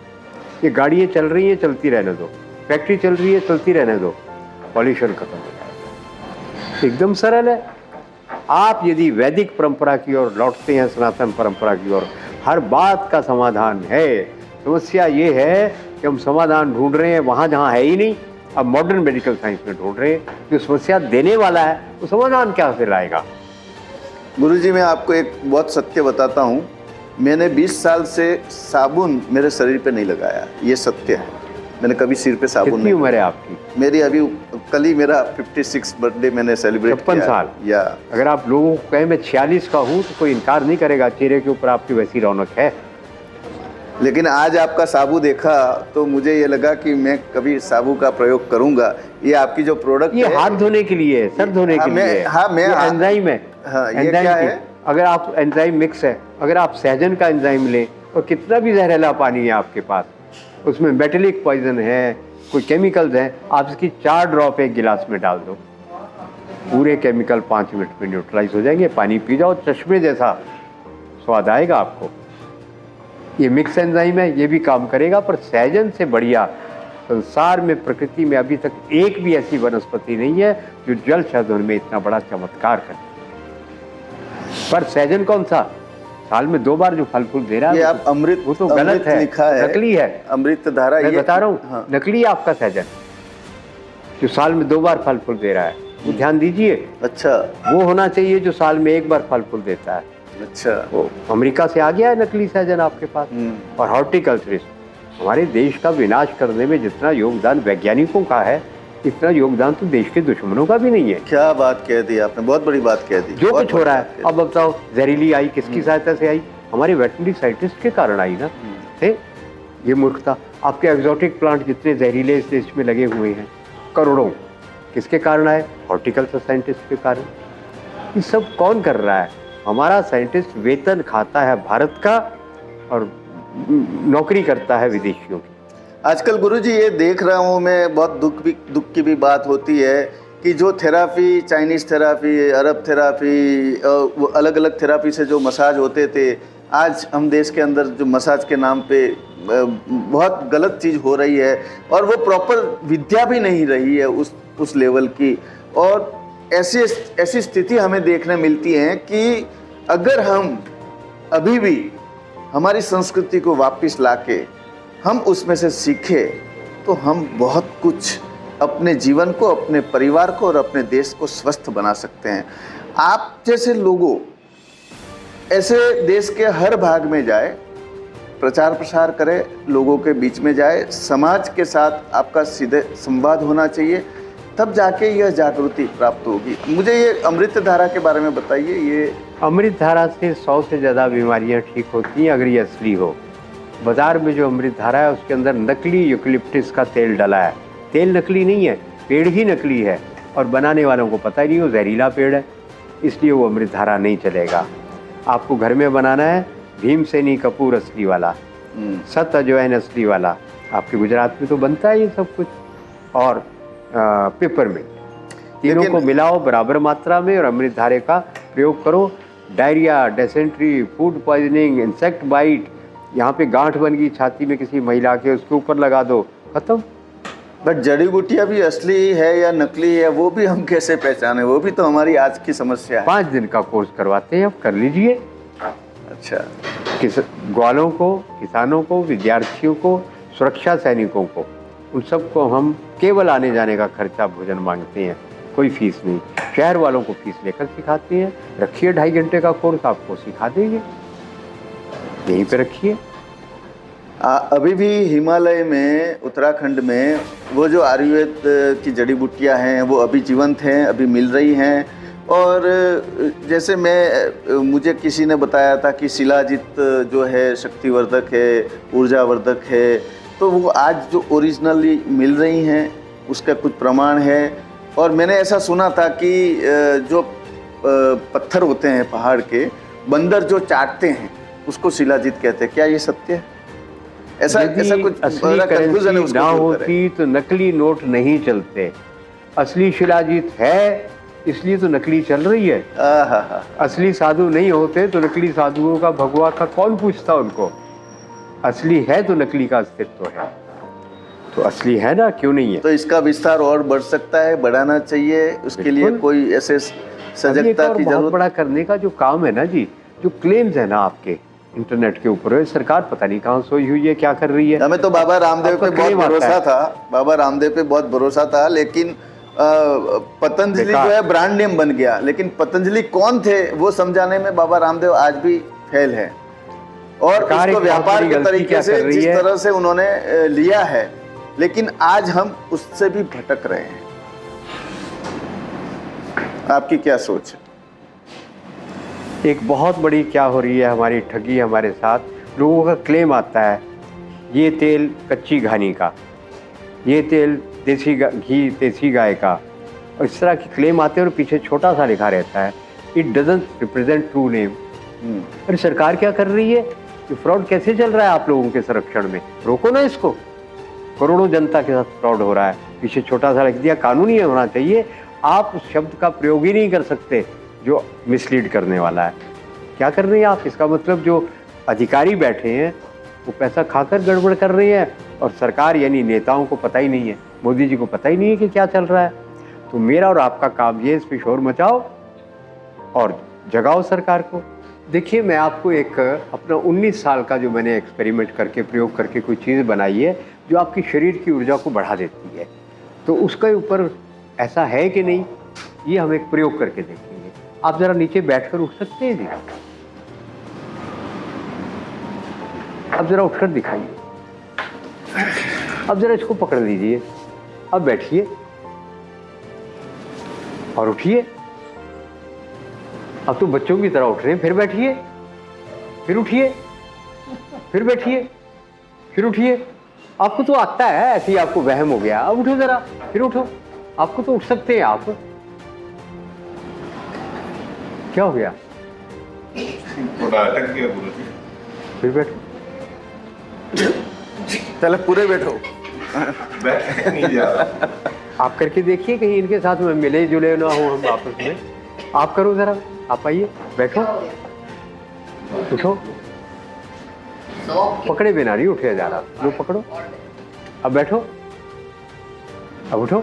ये गाड़ियाँ चल रही हैं, चलती रहने दो, फैक्ट्री चल रही है, चलती रहने दो, पॉल्यूशन खत्म हो जाएगा। एकदम सरल है। आप यदि वैदिक परंपरा की ओर लौटते हैं, सनातन परंपरा की ओर, हर बात का समाधान है। समस्या ये है कि हम समाधान ढूंढ रहे हैं वहाँ जहाँ है ही नहीं। अब मॉडर्न मेडिकल साइंस में ढूंढ रहे हैं। जो समस्या देने वाला है वो समाधान क्या से लाएगा? गुरुजी, मैं आपको एक बहुत सत्य बताता हूँ। मैंने 20 साल से साबुन मेरे शरीर पे नहीं लगाया, ये सत्य है। मैंने कभी सिर पे साबुन नहीं। कितनी उम्र है आपकी? मेरी अभी कल ही मेरा 56 बर्थडे मैंने सेलिब्रेट किया। 56 साल। या अगर आप लोगों को कहें मैं 46 का हूँ तो कोई इनकार नहीं करेगा। चेहरे के ऊपर आपकी वैसी रौनक है। लेकिन आज आपका साबु देखा तो मुझे ये लगा कि मैं कभी साबु का प्रयोग करूंगा। ये आपकी जो प्रोडक्ट ये हाथ धोने के लिए है, सर धोने के लिए। हाँ, मैं एंजाइम है। हाँ, ये क्या है? अगर आप एंजाइम मिक्स है, अगर आप सहजन का एंजाइम लें और कितना भी जहरीला पानी है आपके पास, उसमें मेटेलिक पॉइजन है, कोई केमिकल्स हैं, आप इसकी 4 ड्रॉप एक गिलास में डाल दो, पूरे केमिकल 5 मिनट में न्यूट्रलाइज हो जाएंगे। पानी पी जाओ, चश्मे जैसा स्वाद आएगा आपको। ये मिक्स एंजाइम है, ये भी काम करेगा। पर सहजन से बढ़िया संसार में, प्रकृति में अभी तक एक भी ऐसी वनस्पति नहीं है जो जल शोधन में इतना बड़ा चमत्कार करे। पर सहजन कौन सा? साल में 2 बार जो फल फूल दे रहा है, ये आप अमृत, वो तो गलत है, लिखा है, नकली है। अमृत धारा, मैं ये बता रहा हूँ। हाँ। नकली है आपका सहजन, जो साल में 2 बार फल फूल दे रहा है। वो ध्यान दीजिए। अच्छा, वो होना चाहिए जो साल में 1 बार फल फूल देता है। अच्छा, वो अमेरिका से आ गया है नकली सहजन आपके पास। और हॉर्टिकल्चरिस्ट, हमारे देश का विनाश करने में जितना योगदान वैज्ञानिकों का है, इतना योगदान तो देश के दुश्मनों का भी नहीं है। क्या बात कह दी आपने, बहुत बड़ी बात कह दी। जो कुछ हो रहा है, अब बताओ, जहरीली आई किसकी सहायता से आई? हमारे वेटनरी साइंटिस्ट के कारण आई ना। थे ये मूर्खता। आपके एक्सोटिक प्लांट जितने जहरीले इस देश में लगे हुए हैं करोड़ों, किसके कारण आए? हॉर्टिकल्चर साइंटिस्ट के कारण। ये सब कौन कर रहा है? हमारा साइंटिस्ट वेतन खाता है भारत का और नौकरी करता है विदेशियों की। आजकल गुरुजी ये देख रहा हूँ मैं, बहुत दुख की भी बात होती है कि जो थेरापी, चाइनीज़ थेरापी, अरब थेरापी, वो अलग अलग थेरापी से जो मसाज होते थे, आज हम देश के अंदर जो मसाज के नाम पे बहुत गलत चीज़ हो रही है, और वो प्रॉपर विद्या भी नहीं रही है उस लेवल की। और ऐसी स्थिति हमें देखने मिलती है कि अगर हम अभी भी हमारी संस्कृति को वापस लाके हम उसमें से सीखें तो हम बहुत कुछ अपने जीवन को, अपने परिवार को और अपने देश को स्वस्थ बना सकते हैं। आप जैसे लोगों ऐसे देश के हर भाग में जाए, प्रचार प्रसार करें, लोगों के बीच में जाए, समाज के साथ आपका सीधे संवाद होना चाहिए, तब जाके यह जागृति प्राप्त होगी। मुझे ये अमृत धारा के बारे में बताइए। ये अमृत धारा से 100 से ज़्यादा बीमारियां ठीक होती हैं अगर ये असली हो। बाज़ार में जो अमृत धारा है उसके अंदर नकली यूकलिप्टस का तेल डला है। तेल नकली नहीं है, पेड़ ही नकली है, और बनाने वालों को पता ही नहीं वो जहरीला पेड़ है, इसलिए वो अमृत धारा नहीं चलेगा। आपको घर में बनाना है भीमसेनी कपूर असली वाला, सत अजवाइन असली वाला, आपके गुजरात में तो बनता है ये सब कुछ, और पेपरमिंट, तीनों को मिलाओ बराबर मात्रा में और अमृत धारे का प्रयोग करो। Diarrhoea, dysentery, food poisoning, insect bite, यहाँ पे गांठ बन गई छाती में किसी महिला के, उसके ऊपर लगा दो, खत्म। बट जड़ी बूटियाँ भी असली है या नकली है वो भी हम कैसे पहचाने? वो भी तो हमारी आज की समस्या है। 5 दिन का कोर्स करवाते हैं, अब कर लीजिए। अच्छा, ग्वालों को, किसानों को, विद्यार्थियों को, सुरक्षा सैनिकों को, उन सबको हम केवल आने जाने का खर्चा भोजन मांगते हैं, कोई फीस नहीं। शहर वालों को फीस लेकर सिखाते हैं। रखिए 2.5 घंटे का कोर्स, आपको सिखा देंगे, यहीं पे रखिए। अभी भी हिमालय में, उत्तराखंड में वो जो आयुर्वेद की जड़ी बूटियाँ हैं वो अभी जीवंत हैं, अभी मिल रही हैं। और जैसे मुझे किसी ने बताया था कि शिलाजित जो है शक्तिवर्धक है, ऊर्जावर्धक है, तो वो आज जो ओरिजिनली मिल रही हैं उसका कुछ प्रमाण है। और मैंने ऐसा सुना था कि जो पत्थर होते हैं पहाड़ के, बंदर जो चाटते हैं उसको शिलाजित कहते हैं। क्या ये सत्य है? ऐसा कुछ असली करेंसी ना होती तो नकली नोट नहीं चलते। असली शिलाजीत है इसलिए तो नकली चल रही है। असली साधु नहीं होते तो नकली साधुओं का भगवा का कौन पूछता उनको? असली है तो नकली का अस्तित्व है, तो असली है ना, क्यों नहीं है? तो इसका विस्तार और बढ़ सकता है, बढ़ाना चाहिए। उसके लिए कोई ऐसे सजगता की जरूरत। बहुत बड़ा करने का जो काम है ना जी, जो क्लेम्स है ना आपके इंटरनेट के ऊपर, सरकार पता नहीं कहाँ सोई हुई है, क्या कर रही है। हमें तो बाबा रामदेव पे बहुत भरोसा था, बाबा रामदेव पे बहुत भरोसा था, लेकिन पतंजलि जो है ब्रांड नेम बन गया, लेकिन पतंजलि कौन थे वो समझाने में बाबा रामदेव आज भी फेल है। और उसको व्यापार के तरीके से जिस तरह से उन्होंने लिया है, लेकिन आज हम उससे भी भटक रहे हैं। आपकी क्या सोच है? एक बहुत बड़ी क्या हो रही है हमारी ठगी हमारे साथ। लोगों का क्लेम आता है, ये तेल कच्ची घानी का, ये तेल देसी घी देसी गाय का, और इस तरह के क्लेम आते हैं और पीछे छोटा सा लिखा रहता है, it doesn't represent true name. अरे सरकार क्या कर रही है? ये फ्रॉड कैसे चल रहा है आप लोगों के संरक्षण में? रोको ना इसको। करोड़ों जनता के साथ फ्रॉड हो रहा है, पीछे छोटा सा लिख दिया। कानूनी होना चाहिए, आप उस शब्द का प्रयोग ही नहीं कर सकते जो मिसलीड करने वाला है। क्या कर रहे हैं आप? इसका मतलब जो अधिकारी बैठे हैं वो पैसा खाकर गड़बड़ कर रहे हैं, और सरकार यानी नेताओं को पता ही नहीं है, मोदी जी को पता ही नहीं है कि क्या चल रहा है। तो मेरा और आपका काम ये, इस पे शोर मचाओ और जगाओ सरकार को। देखिए, मैं आपको एक अपना 19 साल का जो मैंने एक्सपेरिमेंट करके, प्रयोग करके कोई चीज़ बनाई है जो आपकी शरीर की ऊर्जा को बढ़ा देती है, तो उसके ऊपर ऐसा है कि नहीं, ये हम एक प्रयोग करके देखेंगे। आप जरा नीचे बैठकर उठ सकते हैं जी? अब जरा उठकर दिखाइए। अब जरा इसको पकड़ लीजिए, अब बैठिए और उठिए। अब तो बच्चों की तरह उठ रहे हैं, फिर बैठिए, फिर उठिए, फिर बैठिए, फिर उठिए। आपको तो आता है, ऐसे ही आपको वहम हो गया। अब उठो जरा, फिर उठो। आपको तो उठ सकते हैं आप। क्या हो गया? थोड़ा अटक गया गुरुजी। फिर बैठो। चलो पूरे बैठो। बैठ नहीं जा रहा। आप करके देखिए, कहीं इनके साथ में मिले जुले ना हो हम आपस में। आप करो जरा, आप आइए, बैठो, उठो। पकड़े बिना नहीं उठे जा रहा, लो पकड़ो, अब बैठो, अब उठो।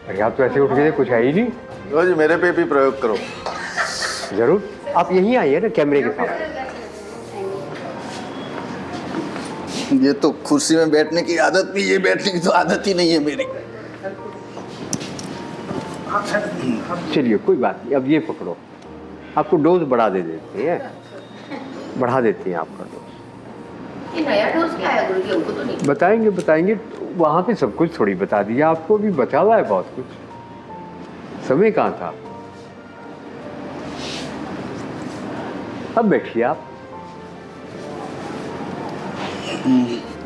अरे आप तो ऐसे उठ गए, कुछ है ही नहीं। रोज मेरे पे भी प्रयोग करो। जरूर, आप यहीं आइए ना कैमरे के सामने। ये तो कुर्सी में बैठने की आदत भी, ये बैठने की तो आदत ही नहीं है मेरी। चलिए कोई बात नहीं, अब ये पकड़ो, आपको डोज बढ़ा दे देते हैं, बढ़ा देते हैं आपका डोज। ये नया डोज क्या है गुरुजी, हमको तो नहीं बताएंगे बताएंगे, वहाँ पे सब कुछ थोड़ी बता दिया आपको, भी बचा हुआ है बहुत कुछ, समय कहाँ था। अब बैठिए आप,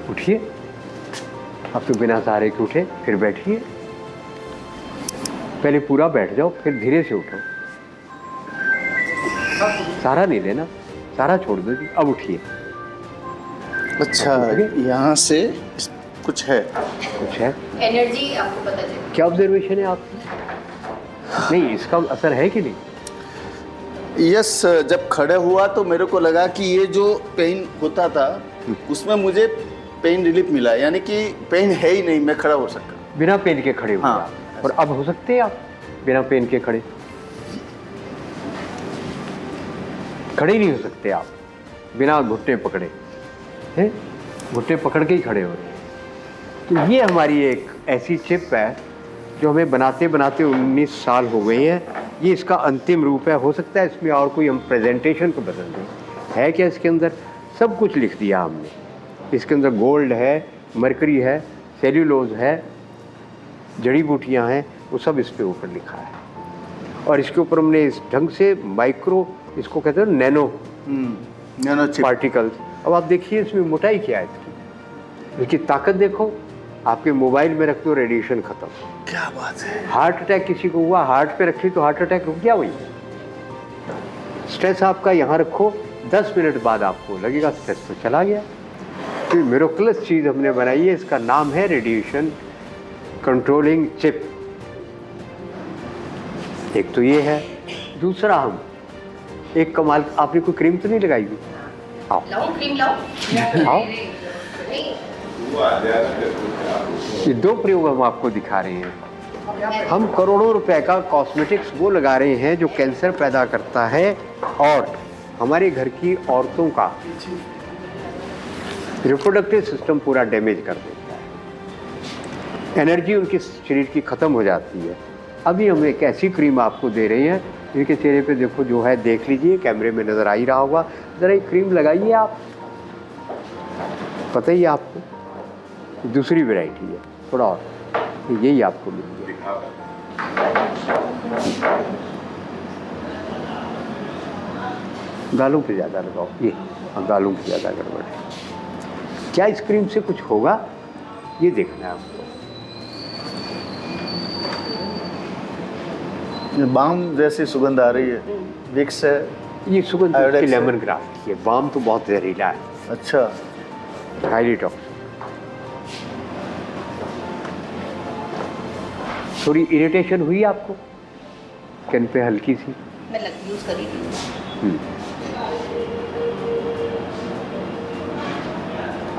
उठिए, अब तो बिना सहारे के उठे, फिर बैठिए, पहले पूरा बैठ जाओ, फिर धीरे से उठो, सहारा नहीं लेना, सहारा छोड़ दो जी, अब उठिए। अच्छा, यहाँ से कुछ है, कुछ है, एनर्जी आपको पता चले। क्या ऑब्जर्वेशन है आपकी? नहीं, इसका असर है कि नहीं? यस, जब खड़े हुआ तो मेरे को लगा कि ये जो पेन होता था उसमें मुझे पेन रिलीफ मिला, यानी कि पेन है ही नहीं, मैं खड़ा हो सकता। बिना पेन के खड़े हुए हाँ। आप। और अब हो सकते हैं आप बिना पेन के खड़े? खड़े ही नहीं हो सकते आप बिना घुटने पकड़े, हैं? घुटने पकड़ के ही खड़े हो रहे हैं। तो ये हमारी एक ऐसी चिप है जो हमें बनाते बनाते 19 साल हो गए हैं, ये इसका अंतिम रूप है। हो सकता है इसमें और कोई हम प्रेजेंटेशन को बदल दें, है क्या इसके अंदर? सब कुछ लिख दिया हमने। इसके अंदर गोल्ड है, मरकरी है, सेल्यूलोज है, जड़ी बूटियाँ हैं, वो सब इस पे ऊपर लिखा है। और इसके ऊपर हमने इस ढंग से माइक्रो, इसको कहते हैं नैनो चिप। पार्टिकल्स। अब आप देखिए इसमें मोटाई क्या है इसकी, इसकी ताकत देखो। आपके मोबाइल में रख दो, रेडिएशन खत्म। क्या बात है। हार्ट अटैक किसी को हुआ, हार्ट पे रखी तो हार्ट अटैक रुक गया वही। स्ट्रेस आपका यहाँ रखो, 10 मिनट बाद आपको लगेगा स्ट्रेस तो चला गया। तो मिरेकलस चीज़ हमने बनाई है, इसका नाम है रेडिएशन कंट्रोलिंग चिप। एक तो ये है, दूसरा हम एक कमाल, आपने कोई क्रीम तो नहीं लगाई हुई? आओ लाओ क्रीम लाओ। आओ, नहीं, ये 2 प्रयोग हम आपको दिखा रहे हैं। हम करोड़ों रुपए का कॉस्मेटिक्स वो लगा रहे हैं जो कैंसर पैदा करता है और हमारे घर की औरतों का रिप्रोडक्टिव सिस्टम पूरा डैमेज कर देता है, एनर्जी उनके शरीर की ख़त्म हो जाती है। अभी हम एक ऐसी क्रीम आपको दे रहे हैं, इनके चेहरे पे देखो जो है, देख लीजिए, कैमरे में नज़र आ ही रहा होगा। ज़रा एक क्रीम लगाइए आप, पता ही है आपको, दूसरी वैरायटी है थोड़ा और, यही आपको मिलेगी। गालों पे ज़्यादा लगाओ, ये गालों पे ज़्यादा गड़बड़ है। क्या इस क्रीम से कुछ होगा, ये देखना है आपको। बाम जैसी सुगंध आ रही है, विक्स है। ये सुगंध आयोडेक्स है। लेमन ग्रास की है, बाम तो बहुत जहरीला है, अच्छा, हाईली टॉक्सिक। थोड़ी इरिटेशन हुई आपको स्किन पे हल्की सी? मैं यूज करी थी।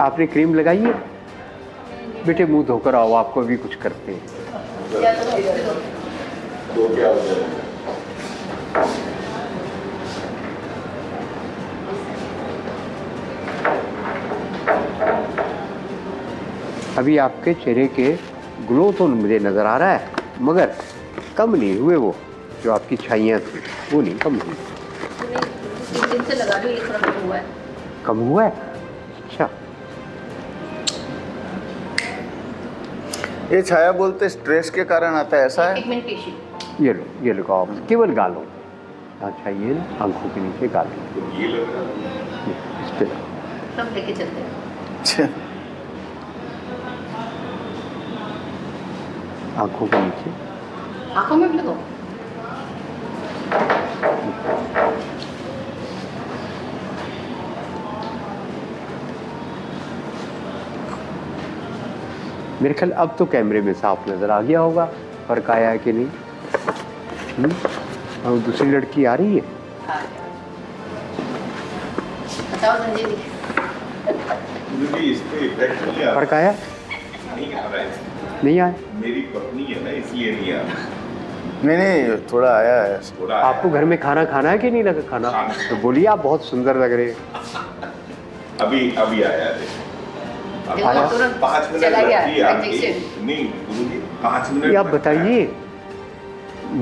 आपने क्रीम लगाई है? बेटे मुंह धोकर आओ, आपको अभी कुछ करते हैं। क्या तो तो क्या हो जाएगा? अभी आपके चेहरे के ग्लो तो मुझे नज़र आ रहा है, मगर कम नहीं हुए वो जो आपकी छाइयाँ थी, वो नहीं कम हुई। 3 दिन से लगा रही हूँ, ये थोड़ा कम हुआ है। कम हुआ है? अच्छा, ये छाया बोलते स्ट्रेस के कारण आता है, ऐसा है? पिगमेंटेशन। ये लो, ये लगाओ आप, केवल गालों पे। यहाँ छाइए ना, आंखों के नीचे गालों पे, ये लग रहा है। इस पे लगाओ। सब लेके चलते हैं। अच्छा, आंखों के नीचे, आंखों में भी लगाओ। मेरे ख्याल अब तो कैमरे में साफ नज़र आ गया होगा, फ़र्क आया है कि नहीं? और दूसरी लड़की आ रही है? बताओ संजय जी। मुझे भी इस पे इफेक्ट नहीं आ फ़र्क आया? नहीं आ रहा है। नहीं आया? मेरी पत्नी है ना, इसलिए नहीं आ रहा। नहीं थोड़ा आया है। थोड़ा आया। आपको घर में खाना खाना है कि नहीं लगा खाना? खाना। तो बोलिए, आप बहुत सुंदर लग रहे हैं। अभी आया है। देखो, आया? तुरंत 5 मिनट चला गया लगती है आपकी। एडजस्टेड। नहीं गुरुजी, 5 मिनट ये आप लगता है। बताइए,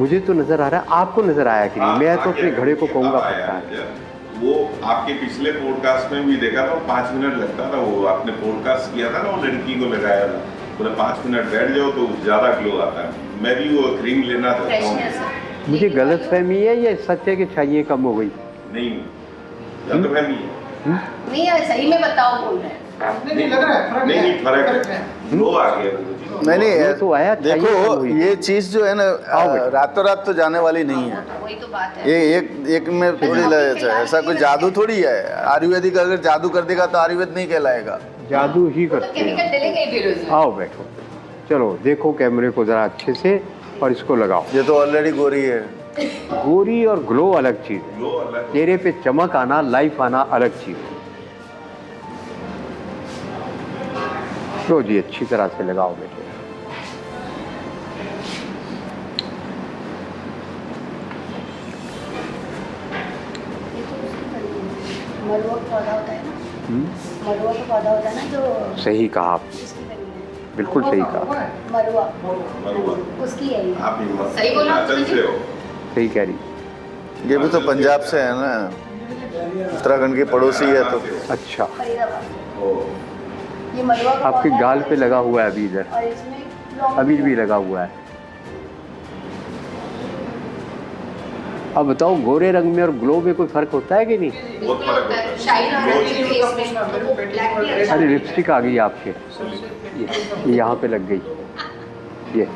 मुझे तो नज़र आ रहा है, आपको नज़र आया कि नहीं? मैं तो अपने घड़े को कहूँगा अब आया पक्का है। है। वो आपके पिछले पॉडकास्ट में भी देखा था, 5 मिनट लगता था। वो आपने पॉडकास्ट किया था ना, वो लड़की को लगाया था, बोला 5 मिनट बैठ जाओ तो ज़्यादा ग्लो आता है। मैं भी वो क्रीम लेना चाहता फ्रेशनेस हूँ। है। मुझे गलत फहमी है या सच है कि चाहिए कम हो गई? नहीं, गलतफहमी है। नहीं यार, सही में बताओ बोल रहे हैं। नहीं लग रहा है, नहीं फर्क है। है। ग्लो आ गया गुरुजी। नहीं वो तो आया, चाहिए कम देखो हुई। ये चीज़ जो है ना आओ बेटा। रातों रात तो जाने वाली नहीं है। वही तो बात है। ये एक में थोड़ी ऐसा कोई जादू थोड़ी है। आयुर्वेदिक अगर जादू कर देगा तो आयुर्वेद नहीं कहलाएगा। जादू ही वो तो करते केमिकल हैं। डलेगा ही फिर उसमें। आओ बैठो, चलो देखो कैमरे को ज़रा अच्छे से और इसको लगाओ। ये तो ऑलरेडी गोरी है। गोरी और ग्लो अलग चीज़ है, ग्लो अलग। चेहरे पे चमक आना, लाइफ आना अलग चीज़ है। लो जी, अच्छी तरह से लगाओ बेटे। ये तो उसकी बनी है। मलुआ का पौधा होता है ना, मलुआ का पौधा होता है ना जो सही कहा आप, उसकी बनी है। बिल्कुल सही कहा, मलुआ मरुआ। उसकी है ये। आप हिम्मत सही बोला हिमाचल से हो। सही कह रही। ये भी तो पंजाब से है ना, उत्तराखंड की पड़ोसी है तो। अच्छा, फरीदाबाद। ओ, ये मलुआ का आपके पौधा है गाल और पे लगा हुआ है अभी इधर, और इसमें लौंग अभी भी लगा हुआ है। अब बताओ, गोरे रंग में और ग्लो में कोई फर्क होता है कि नहीं? बहुत फर्क होता है। शाइन आ रहा है ग्लो फेस में, वो ब्लैक नहीं अच्छा। अरे लिपस्टिक आ गई आपके, ये यहाँ पे लग गई, ये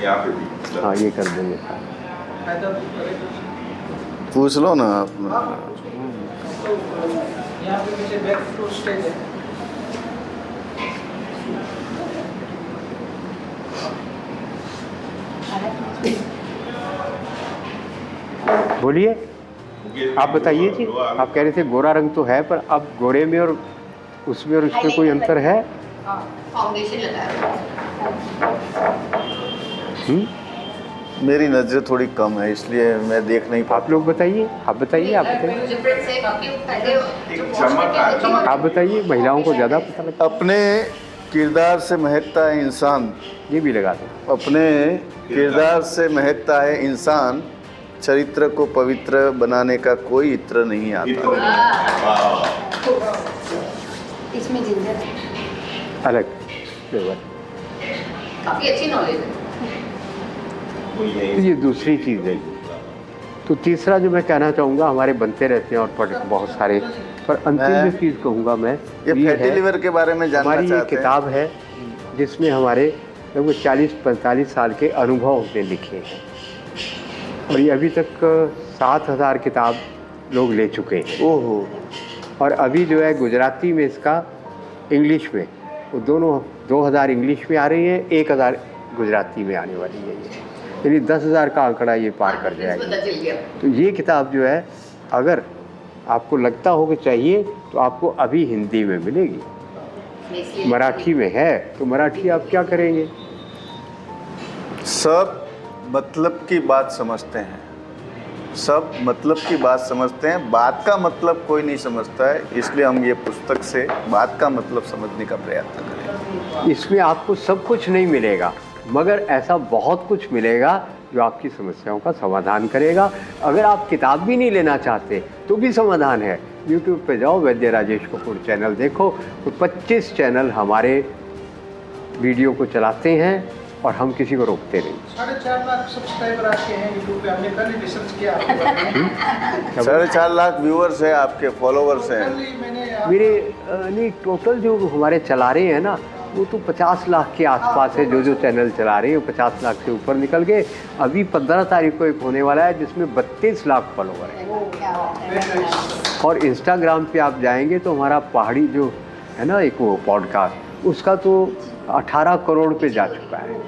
यहाँ पे भी। हाँ, ये कर देंगे। पूछ लो ना आप। यहाँ पे पीछे बैक टू स्टेज है। बोलिए, आप बताइए जी। आप कह रहे थे गोरा रंग तो है, पर अब गोरे में और उसमें और उसमें कोई अंतर है? हाँ, फाउंडेशन लगाया। हम्म? मेरी नज़र थोड़ी कम है इसलिए मैं देख नहीं पाता। आप लोग बताइए, आप बताइए, आप बताइए, डिफरेंस है क्योंकि पहले जो एक वॉश चमक करके आ- देखी ना, आप बताइए। महिलाओं को ज़्यादा पता लगता अपने किरदार से महकता है इंसान। है, ये भी लगा दो। अपने किरदार से महकता है इंसान, चरित्र को पवित्र बनाने का कोई इत्र नहीं आता। वाह। इसमें जिंजर है। अलग फ्लेवर। काफी अच्छी नॉलेज है। वो यहीं तो ये दूसरी चीज़ है। तो तीसरा जो मैं कहना चाहूँगा, हमारे बनते रहते हैं और बहुत सारे, पर अंतिम मैं- जो चीज़ कहूँगा मैं, ये फैटी है, लिवर के बारे में जानना हमारी ये चाहते हैं। किताब है जिसमें हमारे लगभग 40-45 साल के अनुभव उसने लिखे हैं, और ये अभी तक 7,000 किताब लोग ले चुके हैं। ओहो, और अभी जो है गुजराती में इसका, इंग्लिश में, वो दोनों 2000 इंग्लिश में आ रही है, 1000 गुजराती में आने वाली है ये, यानी 10,000 का आंकड़ा ये पार कर जाएगी। पता चल गया। तो ये किताब जो है, अगर आपको लगता हो कि चाहिए तो आपको अभी हिंदी में मिलेगी। इसलिए मराठी में है तो मराठी आप क्या करेंगे? सब मतलब की बात समझते हैं, सब मतलब की बात समझते हैं, बात का मतलब कोई नहीं समझता है। इसलिए हम ये पुस्तक से बात का मतलब समझने का प्रयत्न करें। इसमें आपको सब कुछ नहीं मिलेगा, मगर ऐसा बहुत कुछ मिलेगा जो आपकी समस्याओं का समाधान करेगा। अगर आप किताब भी नहीं लेना चाहते तो भी समाधान है। YouTube पे जाओ, वैद्य राजेश कपूर चैनल देखो, तो 25 चैनल हमारे वीडियो को चलाते हैं और हम किसी को रोकते नहीं। 4.5 लाख सब्सक्राइबर आपके हैं यूट्यूब पे। हमने कल ही रिसर्च किया आपके बारे में। 4.5 लाख व्यूअर्स हैं, आपके फॉलोवर्स हैं। कल ही मैंने मेरे नहीं, टोटल जो हमारे चला रहे हैं ना, वो तो 50 लाख के आसपास है। जो चैनल चला रहे हैं 50 लाख से ऊपर निकल गए। अभी 15 तारीख को एक होने वाला है जिसमें 32 लाख फॉलोवर हैं। वो क्या होता है। और इंस्टाग्राम पे आप जाएंगे तो हमारा पहाड़ी जो है ना, एक वो पॉडकास्ट, उसका तो 18 करोड़ पे जा चुका है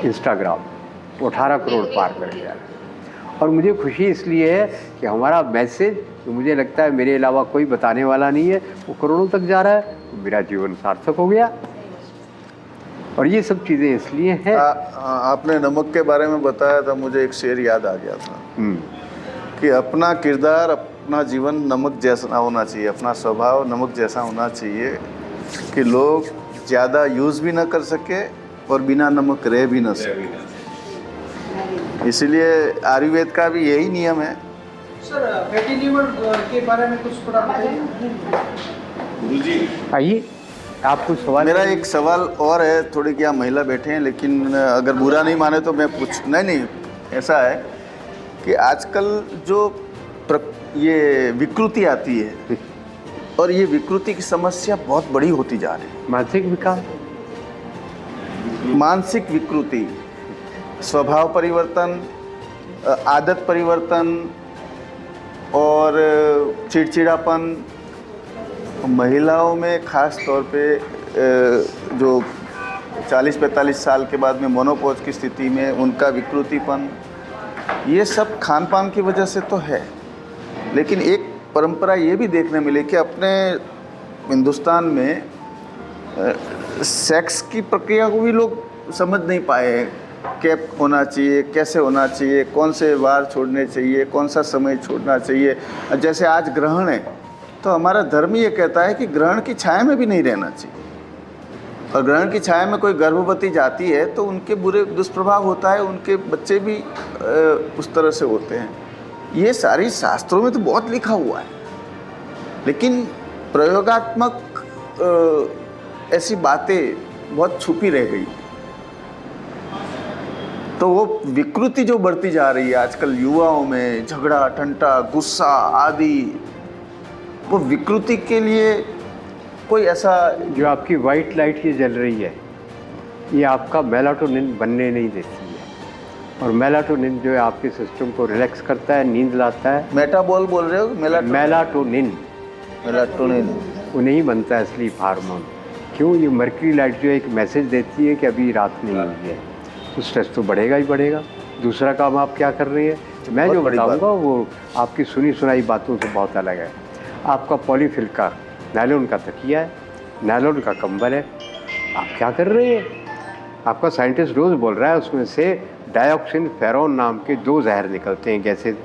इंस्टाग्राम, 18 करोड़ पार कर गया है। और मुझे खुशी इसलिए है कि हमारा मैसेज, तो मुझे लगता है मेरे अलावा कोई बताने वाला नहीं है, वो करोड़ों तक जा रहा है, तो मेरा जीवन सार्थक हो गया। और ये सब चीज़ें इसलिए हैं। आपने नमक के बारे में बताया था, मुझे एक शेर याद आ गया था कि अपना किरदार, अपना जीवन नमक जैसा होना चाहिए, अपना स्वभाव नमक जैसा होना चाहिए कि लोग ज़्यादा यूज़ भी ना कर सके और बिना नमक रह भी ना सके। इसलिए आयुर्वेद का भी यही नियम है। सर फैटी लीवर के बारे में कुछ थोड़ा बताइए। गुरुजी, आइए, आप कुछ सवाल। मेरा एक सवाल और है, थोड़ी क्या महिला बैठे हैं, लेकिन अगर बुरा नहीं माने तो मैं पूछ। नहीं, ऐसा है कि आजकल जो ये विकृति आती है और ये विकृति की समस्या बहुत बड़ी होती जा रही है। मानसिक विकार, मानसिक विकृति, स्वभाव परिवर्तन, आदत परिवर्तन और चिड़चिड़ापन, महिलाओं में खास तौर पे जो 40-45 साल के बाद में मोनोपॉज की स्थिति में उनका विकृतिपन, ये सब खान पान की वजह से तो है। लेकिन एक परंपरा ये भी देखने मिली कि अपने हिंदुस्तान में सेक्स की प्रक्रिया को भी लोग समझ नहीं पाए हैं। कैप होना चाहिए, कैसे होना चाहिए, कौन से वार छोड़ने चाहिए, कौन सा समय छोड़ना चाहिए। जैसे आज ग्रहण है तो हमारा धर्म ये कहता है कि ग्रहण की छाया में भी नहीं रहना चाहिए, और ग्रहण की छाया में कोई गर्भवती जाती है तो उनके बुरे दुष्प्रभाव होता है, उनके बच्चे भी उस तरह से होते हैं। ये सारी शास्त्रों में तो बहुत लिखा हुआ है, लेकिन प्रयोगात्मक ऐसी बातें बहुत छुपी रह गई। तो वो विकृति जो बढ़ती जा रही है आजकल युवाओं में, झगड़ा, टंटा, गुस्सा आदि, वो विकृति के लिए कोई ऐसा। जो आपकी वाइट लाइट ये जल रही है, ये आपका मेलाटोनिन बनने नहीं देती है। और मेलाटोनिन जो है आपके सिस्टम को रिलैक्स करता है, नींद लाता है। मेटाबॉल बोल रहे हो? मेलाटोनिन, मेलाटोनिन वो नहीं बनता है स्लीप हार्मोन। क्यों? ये मर्क्यूरी लाइट जो एक मैसेज देती है कि अभी रात नहीं हुई है, तो स्ट्रेस तो बढ़ेगा ही बढ़ेगा। दूसरा काम आप क्या कर रही है, मैं जो बताऊंगा वो आपकी सुनी सुनाई बातों से बहुत अलग है। आपका पॉलीफिल का नायलॉन का तकिया है, नायलॉन का कंबल है, आप क्या कर रहे हैं? आपका साइंटिस्ट रोज़ बोल रहा है उसमें से डायोक्सिन, फेरॉन नाम के 2 जहर निकलते हैं गैसेज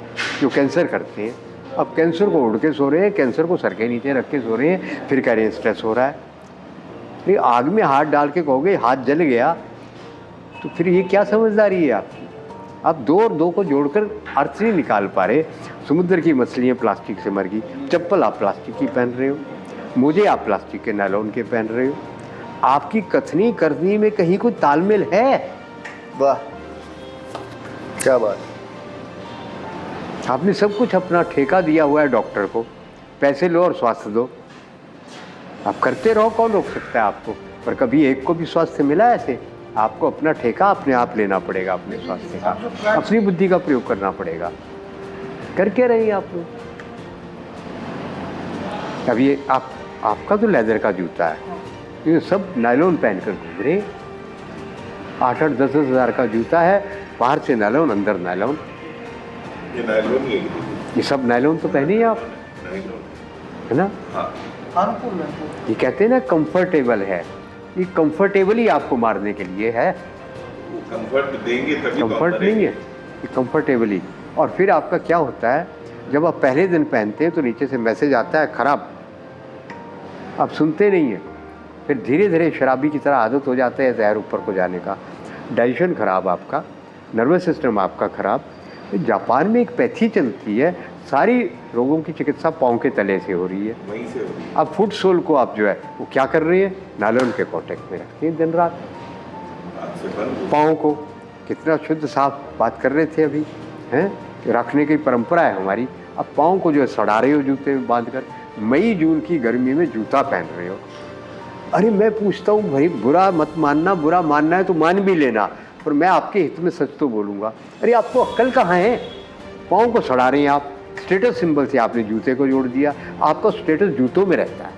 जो कैंसर करते हैं। अब कैंसर को उड़ के सो रहे हैं, कैंसर को सर के नीचे रख के सो रहे हैं, फिर कह रहे हैं स्ट्रेस हो रहा है। फिर आग में हाथ डाल के कहोगे हाथ जल गया, तो फिर ये क्या समझदारी है आपकी? आप 2 और 2 को जोड़कर अर्थ नहीं निकाल पा रहे। समुद्र की मछलियाँ प्लास्टिक से मर गई, चप्पल आप प्लास्टिक की पहन रहे हो, मोजे आप प्लास्टिक के नायलॉन के पहन रहे हो। आपकी कथनी करनी में कहीं कोई तालमेल है? वाह, क्या बात। आपने सब कुछ अपना ठेका दिया हुआ है डॉक्टर को, पैसे लो और स्वास्थ्य दो। आप करते रहो, कौन रोक सकता है आपको? पर कभी एक को भी स्वास्थ्य मिला ऐसे? आपको अपना ठेका अपने आप लेना पड़ेगा, अपने स्वास्थ्य का, अपनी बुद्धि का प्रयोग करना पड़ेगा। कर क्या रही हैं आप लोग? अब ये आपका तो लेदर का जूता है, ये सब नायलॉन पहनकर घूम रहे। 8-10 हज़ार का जूता है, बाहर से नायलॉन, अंदर नायलॉन। ये नायलॉन ही है। ये सब नायलॉन तो पहने ही आप, है ना? ये कहते हैं ना कंफर्टेबल है, ये कंफर्टेबल ही आपको मारने के लिए है। कंफर्ट देंगे तभी कंफर्ट नहीं है, ये कंफर्टेबली। और फिर आपका क्या होता है, जब आप पहले दिन पहनते हैं तो नीचे से मैसेज आता है खराब, आप सुनते नहीं हैं। फिर धीरे धीरे शराबी की तरह आदत हो जाता है जहर ऊपर को जाने का। डाइजेशन खराब आपका, नर्वस सिस्टम आपका खराब। जापान में एक पैथी चलती है, सारी रोगों की चिकित्सा पाँव के तले से हो रही है। वहीं से हो रही है। अब फुट सोल को आप जो है वो क्या कर रही है, नायलॉन के कॉन्टेक्ट में रखती है दिन रात। हाथ से बंद। पाँव को कितना शुद्ध साफ बात कर रहे थे अभी, हैं? रखने की परंपरा है हमारी। अब पाँव को जो है सड़ा रहे हो जूते में बांध कर, मई जून की गर्मी में जूता पहन रहे हो। अरे मैं पूछता हूँ भाई, बुरा मत मानना, बुरा मानना है तो मान भी लेना, पर मैं आपके हित में सच तो बोलूँगा। अरे आपको अक्ल कहाँ है? पाँव को सड़ा रहे हैं आप, स्टेटस सिंबल से आपने जूते को जोड़ दिया। आपका स्टेटस जूतों में रहता है।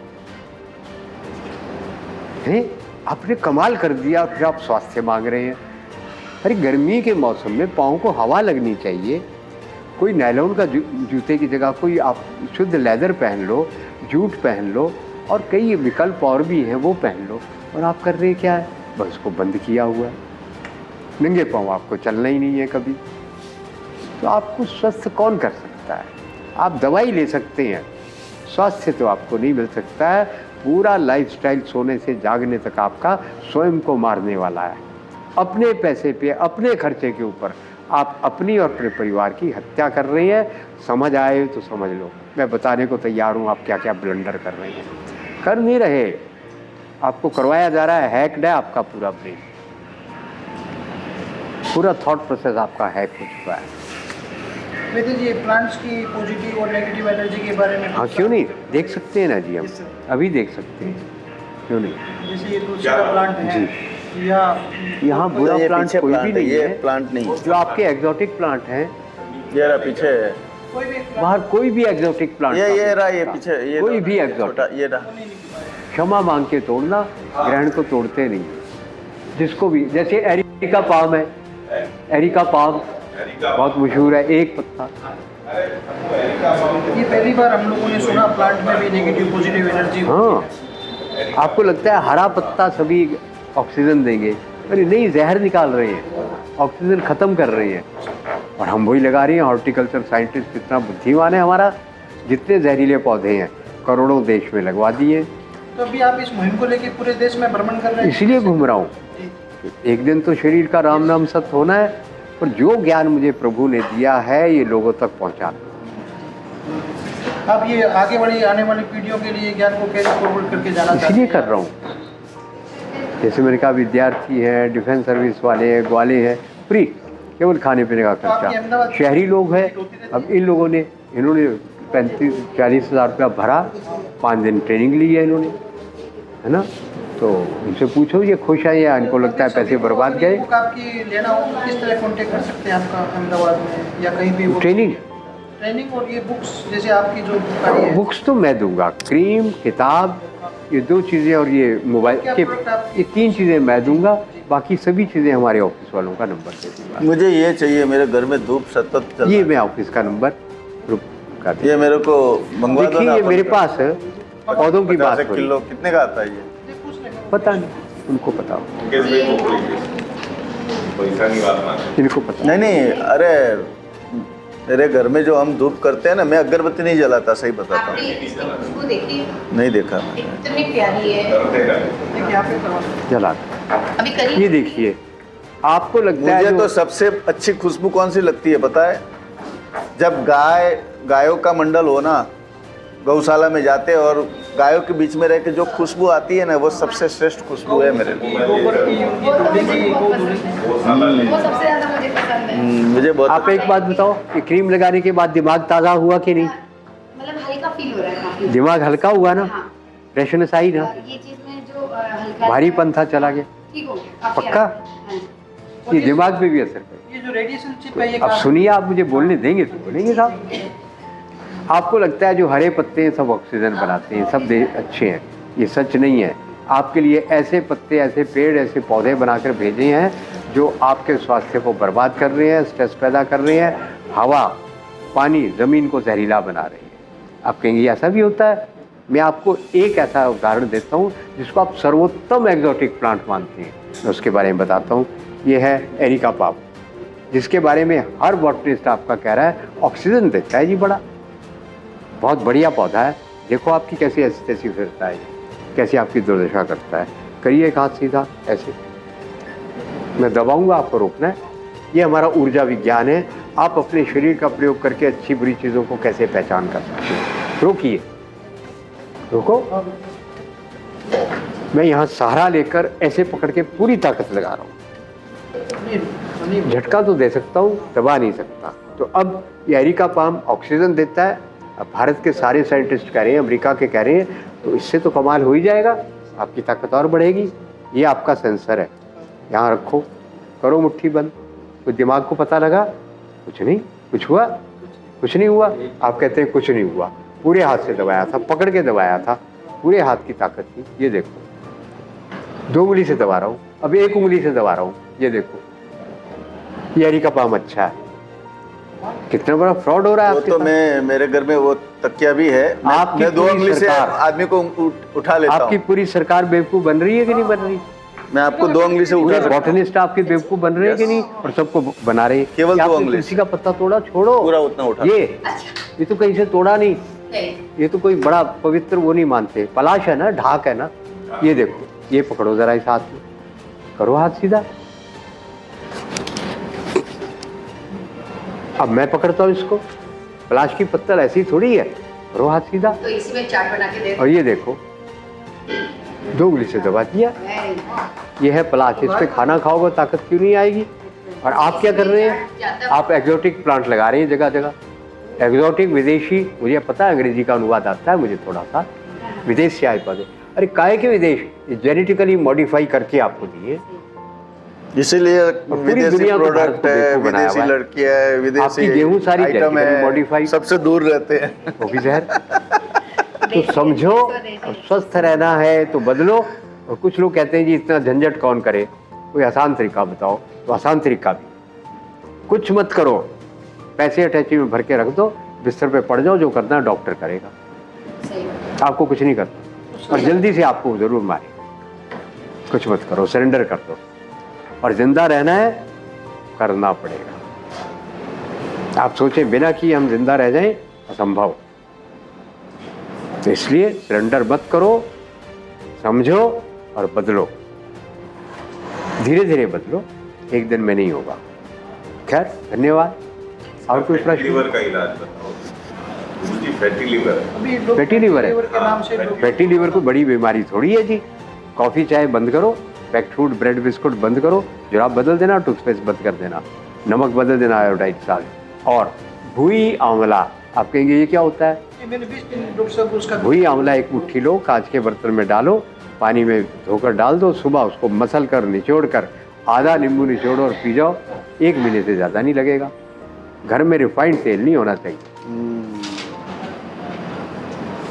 आपने कमाल कर दिया, फिर आप स्वास्थ्य मांग रहे हैं। अरे गर्मी के मौसम में पाँव को हवा लगनी चाहिए। कोई नायलॉन का जूते की जगह कोई आप शुद्ध लेदर पहन लो, जूट पहन लो, और कई विकल्प और भी हैं वो पहन लो। और आप कर रहे क्या है, बस उसको बंद किया हुआ है। नंगे पाँव आपको चलना ही नहीं है कभी। तो आपको स्वस्थ कौन कर सकता है? आप दवाई ले सकते हैं, स्वास्थ्य तो आपको नहीं मिल सकता है। पूरा लाइफस्टाइल सोने से जागने तक आपका स्वयं को मारने वाला है। अपने पैसे पे, अपने खर्चे के ऊपर आप अपनी और अपने परिवार की हत्या कर रहे हैं। समझ आए तो समझ लो, मैं बताने को तैयार हूँ आप क्या क्या ब्लंडर कर रहे हैं। कर नहीं रहे, आपको करवाया जा रहा है, हैक्ड है आपका पूरा ब्रेन, पूरा थॉट प्रोसेस आपका हैक हो चुका है। वैसे जी प्लांट्स की पॉजिटिव और नेगेटिव एनर्जी के बारे में हाँ क्यों नहीं, देख सकते हैं ना जी, हम अभी देख सकते हैं, क्यों नहीं। जैसे ये तुलसी का प्लांट है या यहाँ बुरा ये प्लांट पीछे कोई भी प्लांट है, नहीं ये है। प्लांट नहीं। जो आपके एग्जॉटिक प्लांट हैं, ये रहा पीछे है, कोई भी बाहर कोई भी एग्जॉटिक प्लांट, ये रहा, ये पीछे, ये कोई रहा, भी एग्जॉटिक, छोटा ये रहा। क्षमा मांग के तोड़ना, ग्रहण को तोड़ते नहीं। जिसको भी, जैसे एरिका पाम है, एरिका पाम बहुत मशहूर है, एक पत्ता। ये पहली बार हम लोगों ने सुना प्लांट में भी नेगेटिव पॉजिटिव एनर्जी। हाँ, आपको लगता है हरा पत्ता सभी ऑक्सीजन देंगे, अरे नहीं, जहर निकाल रहे हैं, ऑक्सीजन खत्म कर रहे हैं। और हम वही लगा रहे हैं। हॉर्टिकल्चर साइंटिस्ट इतना बुद्धिमान है हमारा, जितने जहरीले पौधे हैं करोड़ों देश में लगवा दिए। तो अभी आप इस मुहिम को लेकर पूरे देश में भ्रमण कर रहे हैं? इसीलिए घूम रहा हूँ। एक दिन तो शरीर का राम नाम सत्य होना है, पर जो ज्ञान मुझे प्रभु ने दिया है ये लोगों तक पहुँचाना। आप ये आगे बढ़ी आने वाली पीढ़ियों के लिए ज्ञान को कैसे फॉरवर्ड करके जाना चाहते हैं? इसलिए कर रहा हूँ। जैसे मैंने कहा, विद्यार्थी हैं, डिफेंस सर्विस वाले हैं, ग्वाले हैं, फ्री, केवल खाने पीने का खर्चा। शहरी लोग हैं, अब इन लोगों ने, इन्होंने 35-40 हज़ार रुपया भरा, 5 दिन ट्रेनिंग ली है इन्होंने, है ना। तो उनसे पूछो ये खुश है या इनको लगता है पैसे बर्बाद गए। बुक आपकी लेना हो तो किस तरह कांटेक्ट कर सकते हैं आपका अहमदाबाद में या कहीं भी? ट्रेनिंग और ये बुक्स जैसे आपकी जो बुक आई है? बुक्स तो मैं दूंगा, क्रीम, किताब, ये 2 चीज़ें और ये मोबाइल के, ये 3 चीज़ें मैं दूंगा। बाकी सभी चीज़ें हमारे ऑफिस वालों का नंबर दे दूंगा। मुझे ये चाहिए, मेरे घर में धूप सतत चल ये रहा मैं ऑफिस का नंबर का है। ये मेरे को मंगवा दो देखिए, ना। ये मेरे पास पौधों की बात हो रही किलो कितने का आता है ये? पता नहीं, उनको पता हो, पैसा नहीं बात मान। इनको पता। नहीं नहीं, अरे मेरे घर में जो हम धूप करते हैं ना, मैं अगरबत्ती नहीं जलाता, सही बताता हूँ। आपने इसकी खुशबू देखी? नहीं देखा मैंने। इतनी प्यारी है। जला अभी करीब ये देखिए, आपको लगता है मुझे तो जो सबसे अच्छी खुशबू कौन सी लगती है पता है? जब गायों का मंडल हो ना, गौशाला में जाते और गायों के बीच में रह के जो खुशबू आती है ना, वो सबसे श्रेष्ठ खुशबू है मेरे लिए। वो सबसे ज्यादा मुझे पसंद है। मुझे बहुत आप एक बात बताओ, कि क्रीम लगाने के बाद दिमाग ताज़ा हुआ कि नहीं? मतलब हल्का फील हो रहा है काफी। दिमाग हल्का हुआ ना, हाँ। फ्रेशनेस आई ना, ये चीज में जो हल्का भारीपन था चला गया। ठीक हो गया काफी पक्का? हाँ जी। ये दिमाग पे भी असर करेगा। ये जो रेडिएशन चिप है ये अब सुनिए, आप मुझे बोलने देंगे तो बोलेंगे साहब। आपको लगता है जो हरे पत्ते हैं सब ऑक्सीजन बनाते हैं, सब अच्छे हैं, ये सच नहीं है। आपके लिए ऐसे पत्ते, ऐसे पेड़, ऐसे पौधे बनाकर भेजे हैं जो आपके स्वास्थ्य को बर्बाद कर रहे हैं, स्ट्रेस पैदा कर रहे हैं, हवा, पानी, ज़मीन को जहरीला बना रहे हैं। आप कहेंगे ऐसा भी होता है? मैं आपको एक ऐसा उदाहरण देता हूँ जिसको आप सर्वोत्तम एग्जॉटिक प्लांट मानते हैं, मैं उसके बारे में बताता हूँ। ये है एरिका पाम, जिसके बारे में हर बॉटनिस्ट आपका कह रहा है ऑक्सीजन देता है जी, बड़ा बहुत बढ़िया पौधा है। देखो आपकी कैसी ऐसी तैसी फिरता है, कैसी आपकी दुर्दशा करता है। करिए एक हाथ सीधा ऐसे, मैं दबाऊंगा, आपको रोकना है। ये हमारा ऊर्जा विज्ञान है। आप अपने शरीर का प्रयोग करके अच्छी बुरी चीज़ों को कैसे पहचान कर सकते हैं। रोकिए, रोको। मैं यहाँ सहारा लेकर ऐसे पकड़ के पूरी ताकत लगा रहा हूँ। झटका तो दे सकता हूँ, दबा नहीं सकता। तो अब ये एरिका पाम ऑक्सीजन देता है। अब भारत के सारे साइंटिस्ट कह रहे हैं, अमेरिका के कह रहे हैं, तो इससे तो कमाल हो ही जाएगा, आपकी ताकत और बढ़ेगी। ये आपका सेंसर है, यहाँ रखो, करो मुट्ठी बंद। कुछ दिमाग को पता लगा? कुछ नहीं। कुछ हुआ? कुछ नहीं हुआ। आप कहते हैं कुछ नहीं हुआ, पूरे हाथ से दबाया था, पकड़ के दबाया था, पूरे हाथ की ताकत थी। ये देखो, 2 उंगली से दबा रहा हूँ, अब 1 उंगली से दबा रहा हूँ। ये देखो, ये हरी का पाम अच्छा है। कितना बड़ा फ्रॉड हो रहा है वो आपके तो साथ। मेरे घर में वो तकिया भी है, आपकी मैं 2 पूरी उंगली से सरकार- आदमी को उठा लेता आपकी हूँ। पूरी सरकार बेवकूफ बन रही है कि नहीं बन रही? मैं आपको 2 उंगली से पूरे उठा सकता हूँ। बॉटनिस्ट आपके बेवकूफ बन रहे हैं कि नहीं? और सबको बना रहे हैं। केवल क्या 2 आपने उंगली तुलसी से। का पत्ता तोड़ा? छोड़ो, पूरा उतना उठा। ये तो कहीं से तोड़ा नहीं, नहीं, ये तो कोई बड़ा पवित्र वो नहीं मानते, पलाश है ना, ढाक है ना। ये देखो, ये पकड़ो जरा इस हाथ में, करो हाथ सीधा। अब मैं पकड़ता हूँ इसको, पलाश की पत्तल ऐसी थोड़ी है, करो हाथ सीधा। तो इसी में चाट बना के दे और ये देखो, 2 उंगली से दबा दिया। ये है पलाश, इस पे खाना खाओगे ताकत क्यों नहीं आएगी? और आप क्या कर रहे हैं? आप एक्सोटिक प्लांट लगा रहे हैं जगह जगह, एक्सोटिक विदेशी। मुझे पता है अंग्रेजी का अनुवाद आता है मुझे थोड़ा सा, विदेश से आए पौधे। अरे काहे के विदेश? जेनेटिकली मॉडिफाई करके आपको दिए, इसीलिए पूरी विदेशी दुनिया को भारत प्रोडक्ट को है, बेवकूफ बनाया विदेशी हुआ है। लड़कियां है, आपकी विदेशी गेहूं सारी आइटम genetically है, modified। सबसे दूर रहते हैं। वो भी जहर। तो समझो, और स्वस्थ रहना है तो बदलो। और कुछ लोग कहते हैं जी इतना झंझट कौन करे, कोई आसान तरीका बताओ। तो आसान तरीका भी, कुछ मत करो, पैसे अटैची में भर के रख दो, बिस्तर पे पड़ जाओ, जो करना है डॉक्टर करेगा, सही बात। आपको कुछ नहीं करना। और जल्दी से आपको जरूर मारे, कुछ मत करो, सरेंडर कर दो। और जिंदा रहना है, करना पड़ेगा। आप सोचें बिना किए हम जिंदा रह जाएं, असंभव। तो इसलिए सरेंडर मत करो, समझो और बदलो, धीरे धीरे बदलो, एक दिन में नहीं होगा। खैर, धन्यवाद। और कोई फैटी प्रश्न? लीवर का इलाज बताओ जी। फैटी लीवर अभी लोग फैटी लीवर है। के नाम से लोग फैटी लीवर कोई बड़ी बीमारी थोड़ी है जी। कॉफ़ी चाय बंद करो, पैक्ड फूड ब्रेड बिस्कुट बंद करो, जुराब बदल देना, टूथपेस्ट बंद कर देना, नमक बदल देना, आयोडाइड साल्ट। और भुई आंवला, आप कहेंगे ये क्या होता है? ये मैंने 20 दिन डॉक्टर साहब उसका भुई आंवला 1 मुट्ठी लो, कांच के बर्तन में डालो, पानी में धोकर डाल दो, सुबह उसको मसल कर निचोड़ कर आधा नींबू निचोड़ो और पी जाओ, 1 महीने से ज़्यादा नहीं लगेगा। घर में रिफाइंड तेल नहीं होना चाहिए,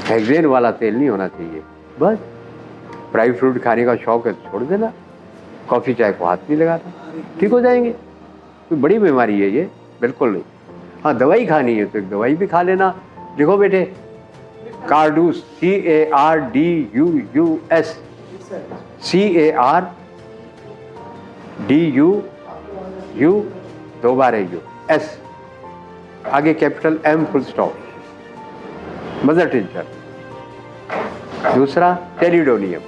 हेक्सेन वाला तेल नहीं होना चाहिए। बस ड्राई फ्रूट खाने का शौक है तो छोड़ देना, कॉफ़ी चाय को हाथ नहीं लगाना, ठीक हो जाएंगे। कोई बड़ी बीमारी है ये? बिल्कुल नहीं। हाँ, दवाई खानी है तो एक दवाई भी खा लेना। लिखो बेटे, कार्डूस, CARDUUS, CARDUU, 2 बार है यू, S, आगे capital M full stop, mother tincture. दूसरा टेलिडोनियम,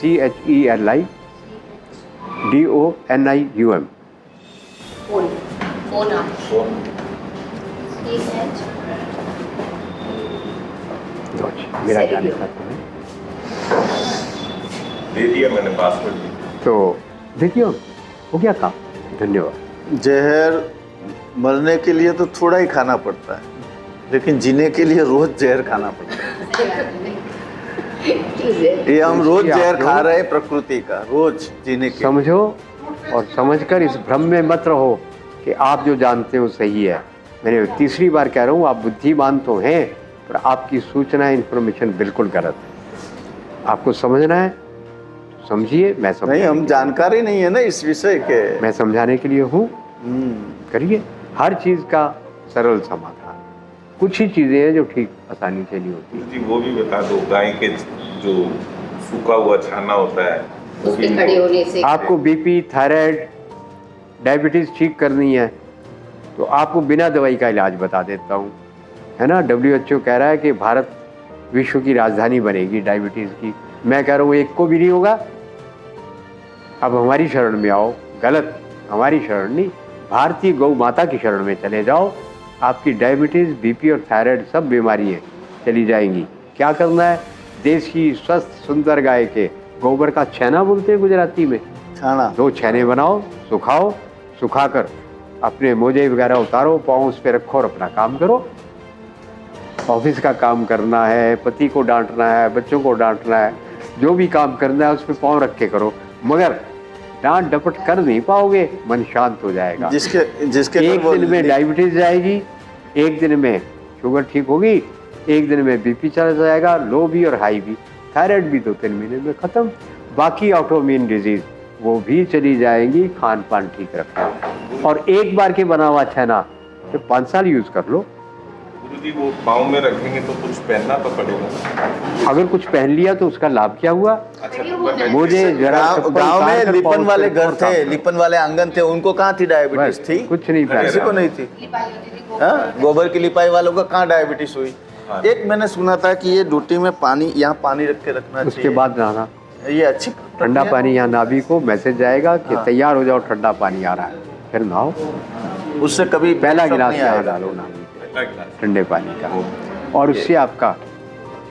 CHELIDONIUM, फोन फोन आप मेरा जाने का तुम्हें दे दिया मैंने पासवर्ड। तो देखिए हो गया काम। धन्यवाद। जहर मरने के लिए तो थोड़ा ही खाना पड़ता है, लेकिन जीने के लिए रोज जहर खाना पड़ता है। ये हम रोज जहर खा रहे हैं प्रकृति का, रोज जीने के लिए। समझो और समझकर इस भ्रम में मत रहो कि आप जो जानते हो सही है। मैंने तीसरी बार कह रहा हूँ, आप बुद्धिमान तो हैं, पर आपकी सूचना इन्फॉर्मेशन बिल्कुल गलत है। आपको समझना है तो समझिए, मैं नहीं, हम जानकारी नहीं है ना इस विषय के। मैं समझाने के लिए हूँ, करिए। हर चीज़ का सरल समाधान, कुछ ही चीज़ें हैं जो ठीक आसानी से नहीं होती। जी वो भी बता दो, गाय के जो सूखा हुआ छाना होता है उस पे खड़े होने से आपको बीपी, थायराइड, डायबिटीज़ ठीक करनी है तो आपको बिना दवाई का इलाज बता देता हूँ, है ना। WHO कह रहा है कि भारत विश्व की राजधानी बनेगी डायबिटीज़ की। मैं कह रहा हूँ एक को भी नहीं होगा। अब हमारी शरण में आओ। गलत, हमारी शरण नहीं, भारतीय गौ माता की शरण में चले जाओ। आपकी डायबिटीज़, बीपी और थायराइड सब बीमारियाँ चली जाएंगी। क्या करना है? देसी स्वस्थ सुंदर गाय के गोबर का छेना बोलते हैं गुजराती में, खाना 2 छेने बनाओ, सुखाओ, सुखाकर अपने मोजे वगैरह उतारो, पाँव उस पर रखो और अपना काम करो। ऑफिस का काम करना है, पति को डांटना है, बच्चों को डांटना है, जो भी काम करना है उस पर पाँव रख के करो। मगर डांट डपट कर नहीं पाओगे, मन शांत हो जाएगा। जिसके एक दिन में डायबिटीज जाएगी, एक दिन में शुगर ठीक होगी, एक दिन में बीपी चला जाएगा, लो भी और हाई भी, थायराइड भी 2-3 महीने में खत्म। बाकी ऑटोइम्यून डिजीज वो भी चली जाएंगी, खान पान ठीक रखना। और एक बार के बना हुआ छेना तो 5 साल यूज कर लो। गुरुजी वो पाँव में रखेंगे तो कुछ पहनना तो पड़ेगा। अगर कुछ पहन लिया तो उसका लाभ क्या हुआ? अच्छा, मुझे जरा गांव में लिपन वाले घर थे, लिपन वाले आंगन थे, उनको कहाँ थी डायबिटीज? थी कुछ नहीं किसी को नहीं थी। लिपाई होती थी, हाँ, गोबर की लिपाई वालों को कहाँ डायबिटीज हुई? एक मैंने सुना था कि ये डूटी में पानी, यहाँ पानी रख के रखना चाहिए, उसके बाद नहाना। ये अच्छी ठंडा पानी यहाँ नाभि को मैसेज जाएगा कि तैयार हो जाओ, ठंडा पानी आ रहा है, फिर नहाओ। उससे कभी पहला गिलास नहीं यहाँ आएगा। डालो नाभि ठंडे पानी का, और उससे आपका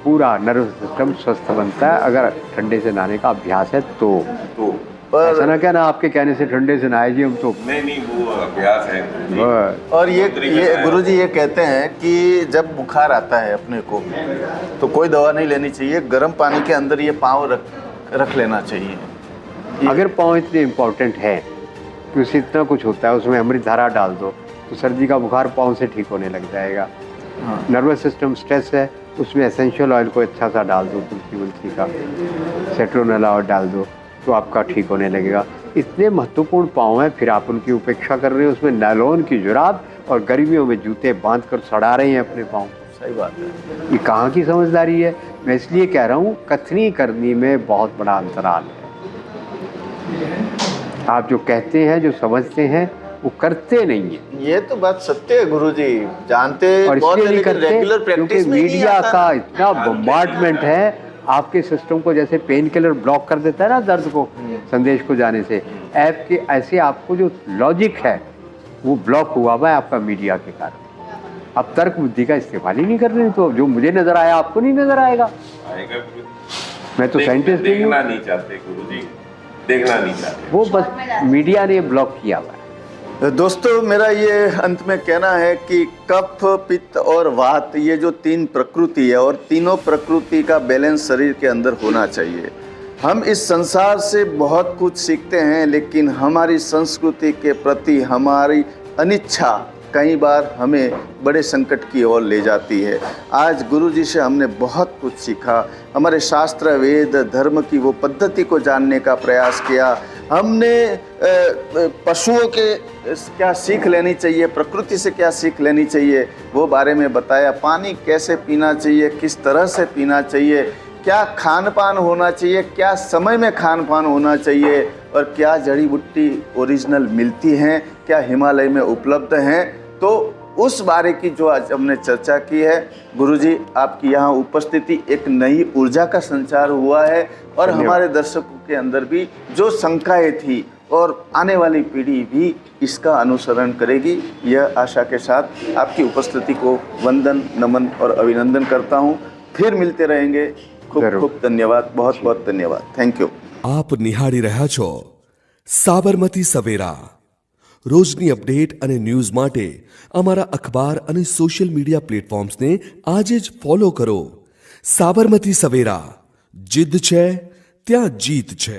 पूरा नर्वस सिस्टम स्वस्थ बनता है। अगर ठंडे से नहाने का अभ्यास है तो ऐसा ना कहना आपके कहने से ठंडे से नहाए जी हम तो। नहीं वो अभ्यास है गुरुजी। और ये गुरुजी ये कहते हैं कि जब बुखार आता है अपने को तो कोई दवा नहीं लेनी चाहिए, गर्म पानी के अंदर ये पाँव रख लेना चाहिए। अगर पाँव इतने इम्पोर्टेंट है कि उससे इतना कुछ होता है, उसमें अमृत धारा डाल दो तो सर्दी का बुखार पाँव से ठीक होने लग जाएगा। नर्वस सिस्टम स्ट्रेस है, उसमें एसेंशियल ऑयल को अच्छा सा डाल दो, तुलसी का सेट्रोनेला ऑयल डाल दो तो आपका ठीक होने लगेगा। इतने महत्वपूर्ण पाँव हैं, फिर आप उनकी उपेक्षा कर रहे हो। उसमें नायलॉन की जुराब और गर्मियों में जूते बांध कर सड़ा रहे हैं अपने पाँव। सही बात है। ये कहाँ की समझदारी है? मैं इसलिए कह रहा हूँ, कथनी करनी में बहुत बड़ा अंतराल है। आप जो कहते हैं, जो समझते हैं, वो करते नहीं है। ये तो बात सत्य है गुरुजी, जानते और बहुत इसलिए है, नहीं लेकिन करते रेगुलर क्योंकि प्रैक्टिस में नहीं मीडिया आता। का इतना बम्बार्डमेंट है आपके सिस्टम को, जैसे पेन किलर ब्लॉक कर देता है ना दर्द को, संदेश को जाने से, ऐप के ऐसे आपको जो लॉजिक है वो ब्लॉक हुआ हुआ है आपका मीडिया के कारण। अब तर्क बुद्धि का इस्तेमाल ही नहीं कर रहे, तो जो मुझे नजर आया आपको नहीं नजर आएगा। आएगा गुरुजी। मैं तो साइंटिस्ट नहीं हूँ। देखना नहीं चाहते गुरुजी, देखना नहीं चाहते। वो बस मीडिया ने ब्लॉक किया हुआ है। दोस्तों, मेरा ये अंत में कहना है कि कफ, पित्त और वात, ये जो 3 प्रकृति है, और तीनों प्रकृति का बैलेंस शरीर के अंदर होना चाहिए। हम इस संसार से बहुत कुछ सीखते हैं, लेकिन हमारी संस्कृति के प्रति हमारी अनिच्छा कई बार हमें बड़े संकट की ओर ले जाती है। आज गुरुजी से हमने बहुत कुछ सीखा, हमारे शास्त्र, वेद, धर्म की वो पद्धति को जानने का प्रयास किया। हमने पशुओं के क्या सीख लेनी चाहिए, प्रकृति से क्या सीख लेनी चाहिए, वो बारे में बताया। पानी कैसे पीना चाहिए, किस तरह से पीना चाहिए, क्या खान पान होना चाहिए, क्या समय में खान पान होना चाहिए, और क्या जड़ी बूटी ओरिजिनल मिलती हैं, क्या हिमालय में उपलब्ध हैं। तो उस बारे की जो आज हमने चर्चा की है, गुरुजी आपकी यहाँ उपस्थिति एक नई ऊर्जा का संचार हुआ है, और हमारे दर्शकों के अंदर भी जो शंकाएं थी, और आने वाली पीढ़ी भी इसका अनुसरण करेगी। यह आशा के साथ आपकी उपस्थिति को वंदन, नमन और अभिनंदन करता हूँ। फिर मिलते रहेंगे। खूब खूब धन्यवाद, बहुत बहुत धन्यवाद। Thank you. आप निहाળી રહ્યા છો સાબરમતી સવેરા। રોજની અપડેટ અને ન્યૂઝ માટે અમારા અખબાર અને સોશિયલ મીડિયા પ્લેટફોર્મ્સને આજે જ ફોલો કરો। સાબરમતી સવેરા, જીદ્દ છે ત્યાં જીત છે।